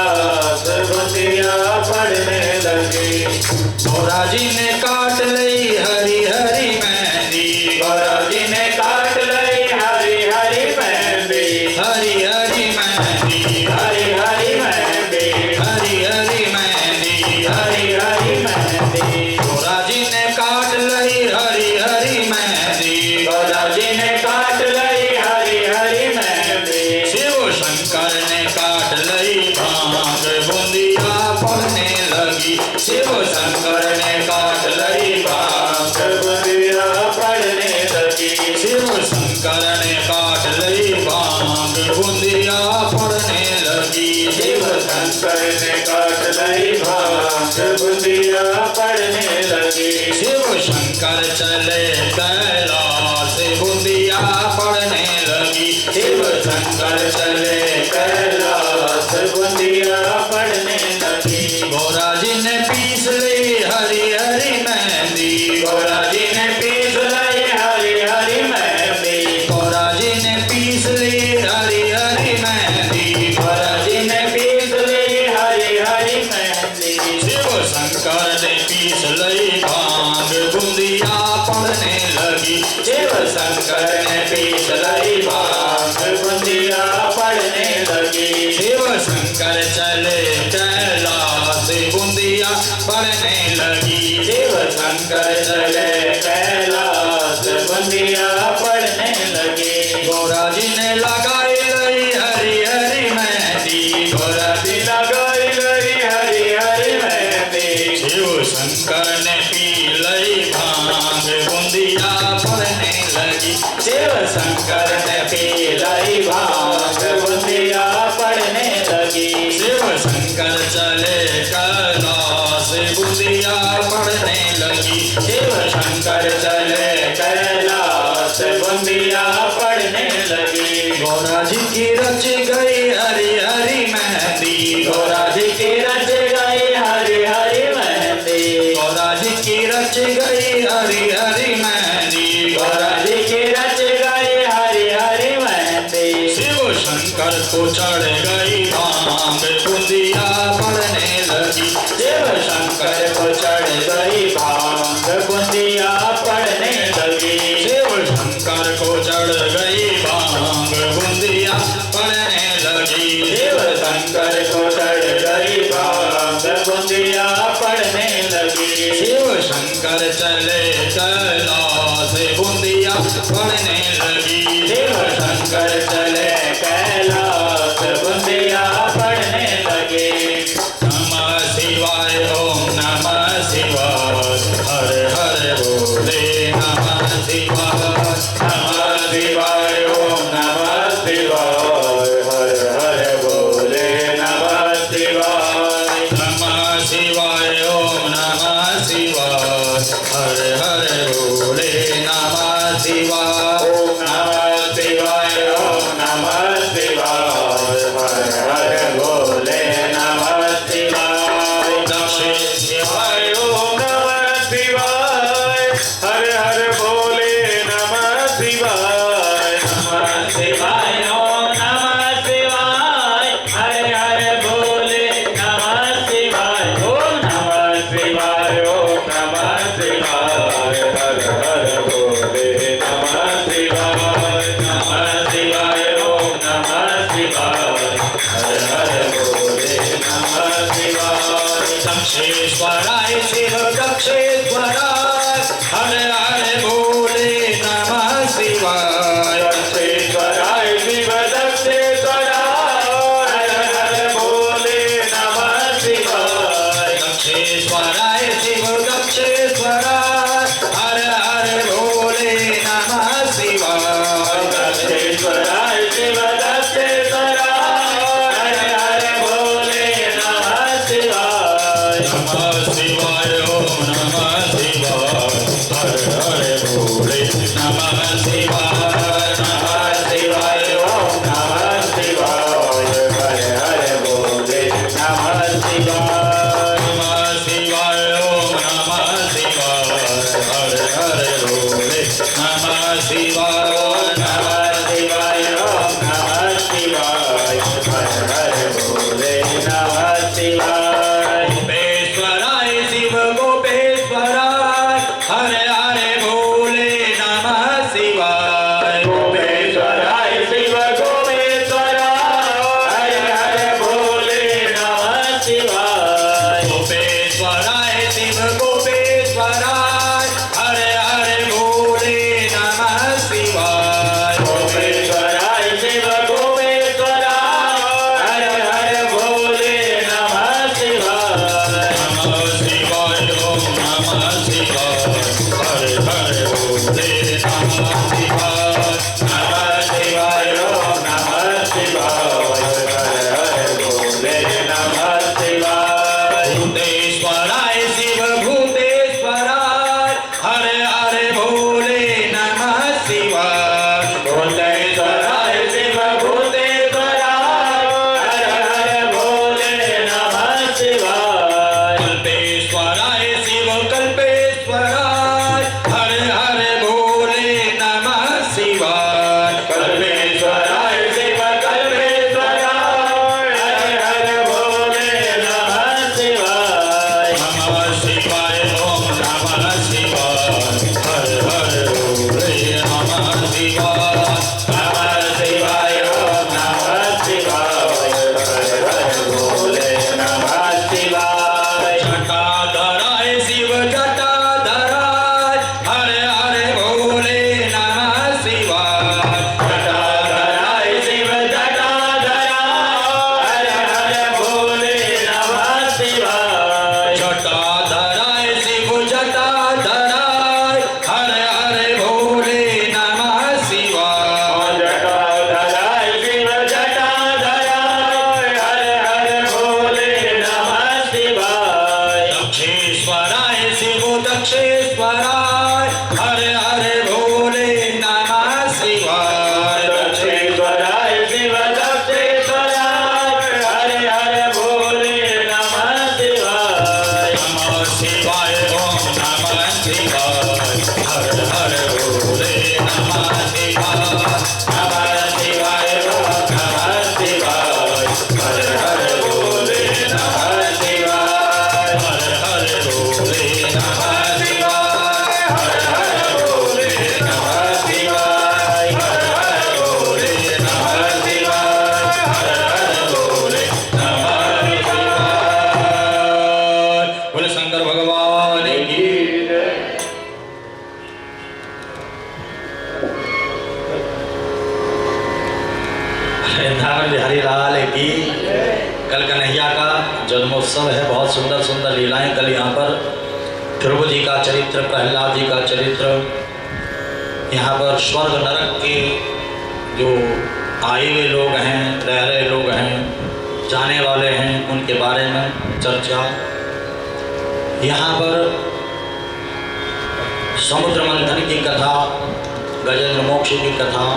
गोरा जी ने काट लई हरी हरी मेहंदी गोरा जी ने काट लई हरी हरी मेहंदी हरी हरी मेहंदी हरी हरी मेहंदी हरी हरी मेहंदी हरी हरी मेहंदी गोरा जी ने काट लई हरी हरी मेहंदी गोरा जी ने काट लई हरी हरी मेहंदी शिव शंकर ने काट लई भांग बूंदिया पड़ने लगी शिव शंकर ने काट लई भांग बूंदिया पड़ने लगी शिव शंकर ने काट लई भांग बूंदिया पड़ने लगी शिव शंकर ने काट लई भांग बूंदिया पड़ने लगी शिव शंकर चले कैलाश बूंदिया पड़ने लगी शिव शंकर चले कैलाश बूंदिया पड़ने लगी गोरा जी ने पीस ली हरी हरी मेहंदी गोरा जी ने पीस लाई हरी हरी मेहंदी गोरा जी ने पीस ली हरी हरी मेहंदी गोरा जी ने पीस ली हरी हरी मेहंदी शिव शंकर ने पीस लई भांग बूंदिया पड़ने लगी शिव शंकर ने पीस लाई भांग बूंदिया पड़ने लगी शिव शंकर चले कैलाश बूंदिया पड़ने लगी शिव शंकर चले कैलाश बूंदिया पड़ने लगी गोरा जी ने लगाई लई हरी हरी मेहंदी गोरा जी लगाई लई हरी हरी मेहंदी शिव शंकर ने पी लई भांग बूंदिया पड़ने लगी शिव शंकर ने पी लाई भांग बूंदिया पड़ने लगी शिव शंकर चले कैलाश बूंदिया पड़ने लगी शिव शंकर चले कैलाश बूंदिया पड़ने लगी गोरा जी की रच गई हरी हरी मेहंदी गोरा जी की रच गई हरी हरी मेहंदी गोरा जी की रच गई हरी हरी मेहंदी गोरा जी की रच गई हरी हरी मेहंदी शिव शंकर को चढ़ गई भांग बूंदिया पड़ने लगी शिव शंकर को चढ़ गई भांग बूंदिया पड़ने लगी शिव शंकर को चढ़ गई भांग बूंदिया पड़ने लगी शिव शंकर को चढ़ गई भांग बूंदिया पड़ने लगी शिव शंकर चले कैलाश बूंदिया पड़ने लगी शिव शंकर चले कैलाश बूंदिया पड़ने लगे नमः शिवाय ओम नमः शिवाय हर हर बोले नमः शिवाय नमः शिवाय ओम नमः शिवाय हर हर बोले नमः शिवाय नमः शिवाय ओम नमः शिवाय हर हर बोले नमः शिवाय ओम नमः शिवाय ओम नमः शिवाय हर हर बोले नमः शिवाय दक्षिण शिवाय ओम नमः शिवाय हर हर बोले नमः शिवाय नमः शिवाय ओम नमः शिवाय हर हर बोले नमः शिवाय ओम नमः शिवाय ओम नमः शिवाय हर हर बोले नमः शिवाय नमः शिवाय ओम नमः शिवाय हर हर बोले नमः शिवाय दक्षेश्वराय शिव दक्षेश्वराय हर हर बोले नमः शिवाय दक्षेश्वराय शिव दक्षेश्वराय हर हर बोले नमः शिवाय दक्षेश्वराय शिव दक्षेश्वराय हर हर बोले नमः शिवाय दक्षेश्वराय शिव दक्षेश्वराय हर हर बोले नमः शिवाय नमः शिवाय ओम नमः शिवाय हर हर बोले नमः शिवाय नमः शिवाय ओम नमः शिवाय हर हर बोले नमः शिवाय नमः शिवाय ओम नमः शिवाय हर हर बोले नमः शिवाय नमः शिवाय ओम नमः शिवाय हर हर बोले नमः शिवाय गोपेश्वराय शिव गोपेश्वराय जन्मोत्सव है। बहुत सुंदर सुंदर लीलाएं कल यहाँ पर ध्रुव जी का चरित्र, प्रहलाद जी का चरित्र, यहाँ पर स्वर्ग नरक के जो आए हुए लोग हैं, रह रहे लोग हैं, जाने वाले हैं, उनके बारे में चर्चा। यहाँ पर समुद्र मंथन की कथा, गजेंद्र मोक्ष की कथा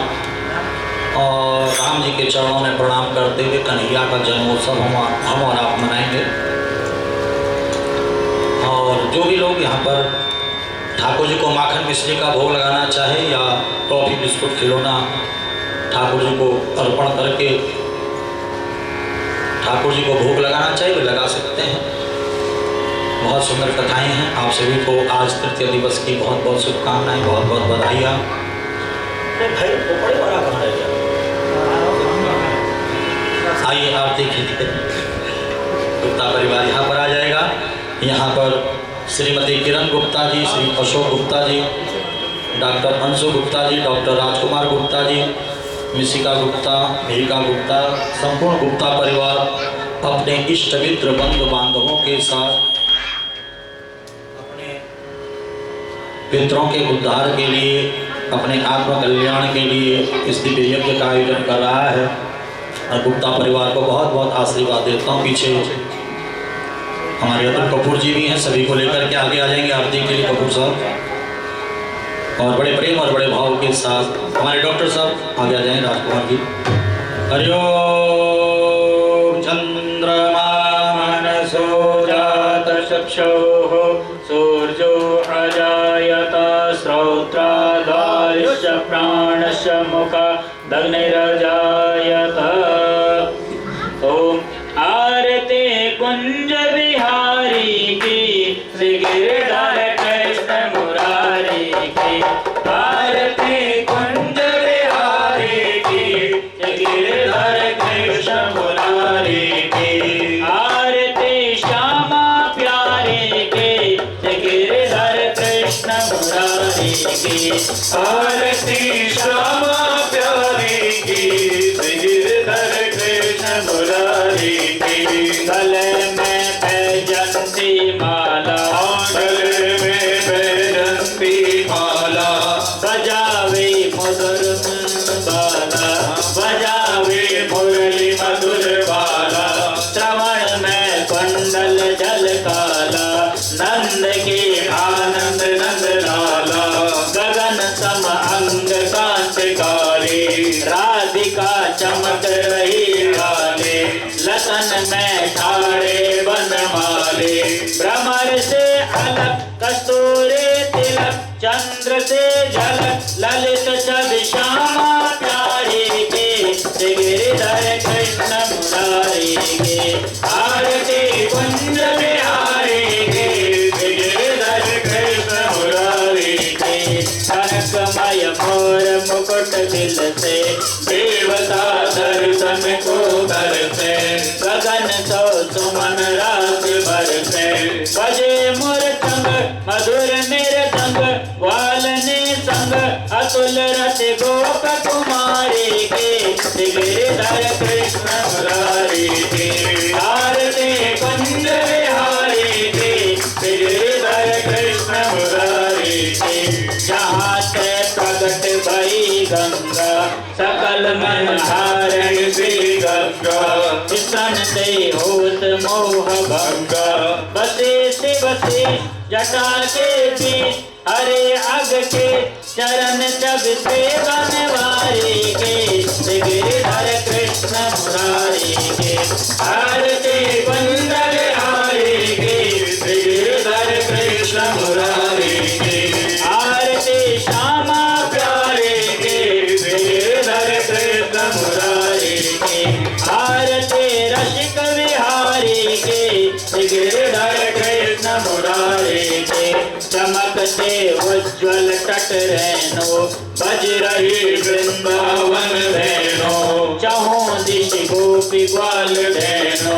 और राम जी के चरणों में प्रणाम करते हुए कन्हैया का जन्मोत्सव हम और आप मनाएंगे। और जो भी लोग यहाँ पर ठाकुर जी को माखन मिश्री का भोग लगाना चाहे या टॉफी बिस्कुट खिलौना ठाकुर जी को अर्पण करके ठाकुर जी को भोग लगाना चाहे वो लगा सकते हैं। बहुत सुंदर कथाएं हैं। आप सभी को आज तृतीय दिवस की बहुत बहुत शुभकामनाएं, बहुत बहुत बधाइयाँ। भाई वो बड़े बड़ा कहाँ रह गया? आइए आप देखिए, गुप्ता परिवार यहाँ पर आ जाएगा। यहाँ पर श्रीमती किरण गुप्ता जी, श्री अशोक गुप्ता जी, डॉक्टर अंशु गुप्ता जी, डॉक्टर राजकुमार गुप्ता जी, मिशिका गुप्ता, मेहिका गुप्ता, संपूर्ण गुप्ता परिवार अपने इष्ट मित्र बंधु बांधवों के साथ अपने पितरों के उद्धार के लिए, अपने आत्म कल्याण के लिए इस दिव्य यज्ञ का आयोजन कर रहा है। और गुप्ता परिवार को बहुत बहुत आशीर्वाद देता हूँ। पीछे हमारे अतुल कपूर जी भी हैं, सभी को लेकर के आगे आ जाएंगे आरती के लिए कपूर साहब। और बड़े प्रेम और बड़े भाव के साथ हमारे डॉक्टर साहब आगे आ जाएंगे, राजकुमार जी। हरिओम चंद्रमा मनसो जात चक्षुः सूर्यो अजायत श्रोत्रादायुष प्राणश मुखा दग्निरजायत। ओम आरती कुंज बिहारी की, श्री गिरधर कृष्ण मुरारी की। आरती कुंज बिहारी की, श्री गिरधर कृष्ण मुरारी की। आरती श्यामा प्यारी की, श्री गिरधर कृष्ण मुरारी की। आरती श्यामा प्यारी की, श्री गिरधर अंग कांचकारी, राधिका चमक रही लाले, लसन में ठाड़े बनमाले, भ्रमर से अलग कस्तूरी तिलक, चंद्र से झलक ललित छवि श्यामा प्यारी के, गिरिधर कृष्ण मुरारी के, आरती कुंज बिहारी के, गिरिधर कृष्ण मुरारी के, कनकमय मोर मुकुट दिल से, देवता दर्शन को करते, गगन सौ सुमन रात भर से, बजे मुरतंग मधुर मृदंग, वालने संग अतुल रस गोप कुमारी के, गिरिधर कृष्ण मुरारी के, आरती कुंज बिहारी के, गिरिधर कृष्ण मुरारी के, जहाँ से प्रगट भई गंगा, सकल मन हारण श्री गंगा, सन से होत मोह भंगा, बसे शिव से जटा के बीच, हरे अग के चरण जब से बनवारी के, गिरिधर कृष्ण मुरारी के, आरती कुंज बिहारी के, गिरिधर कृष्ण मुरारी के, आरती श्यामा प्यारे के, गिरिधर कृष्ण मुरारी के, आरती रसिक बिहारी के, गिरिधर कृष्ण मुरारी के, चमकते उज्ज्वल तट रेणु, बज रही वृंदावन धेनु, चहुं दिश गोपी ग्वाल धेनु,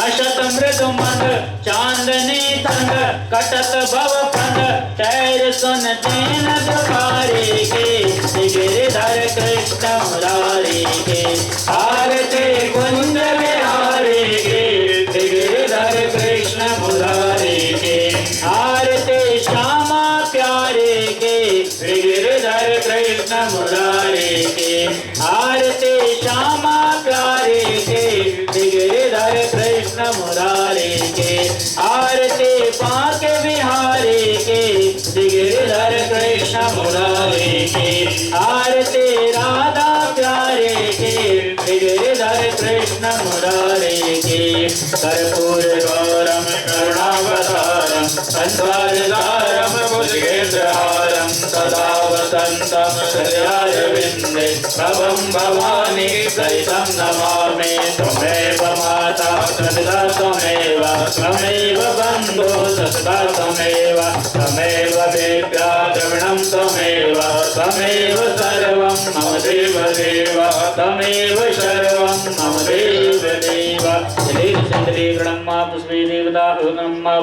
अशत मृदु मंद चांदनी तंग, कटत भव फंद तैर सुन दीन दुखारी के, गिरिधर कृष्ण मुरारी के, आरती कुंज बिहारी के, गिरिधर कृष्ण मुरारी के, आरती श्यामा प्यारे के, गिरिधर कृष्ण मुरारी के, आरती श्यामा प्यारे के, गिरिधर कृष्ण मुरारी के, आरती बांके बिहारी के, गिरिधर कृष्ण मुरारी के, आरती राधा प्यारे के, गिरिधर कृष्ण मुरारी के, कर्पूर गौरम करुणावतारम, संध्वारधारम भुजगेन्द्रहारम, सदा वसंतम हृदयारविंदे, भवं भवानी सहितं नमामि, त्वमेव माता सदा त्वमेव, त्वमेव बन्धो सदा त्वमेव, त्वमेव विद्या द्रविणं त्वमेव, त्वमेव सर्वं मम देव देव, त्वमेव सर्वं मम देव देव। प्रणम्मा पुष्पे देवता प्रणम्मा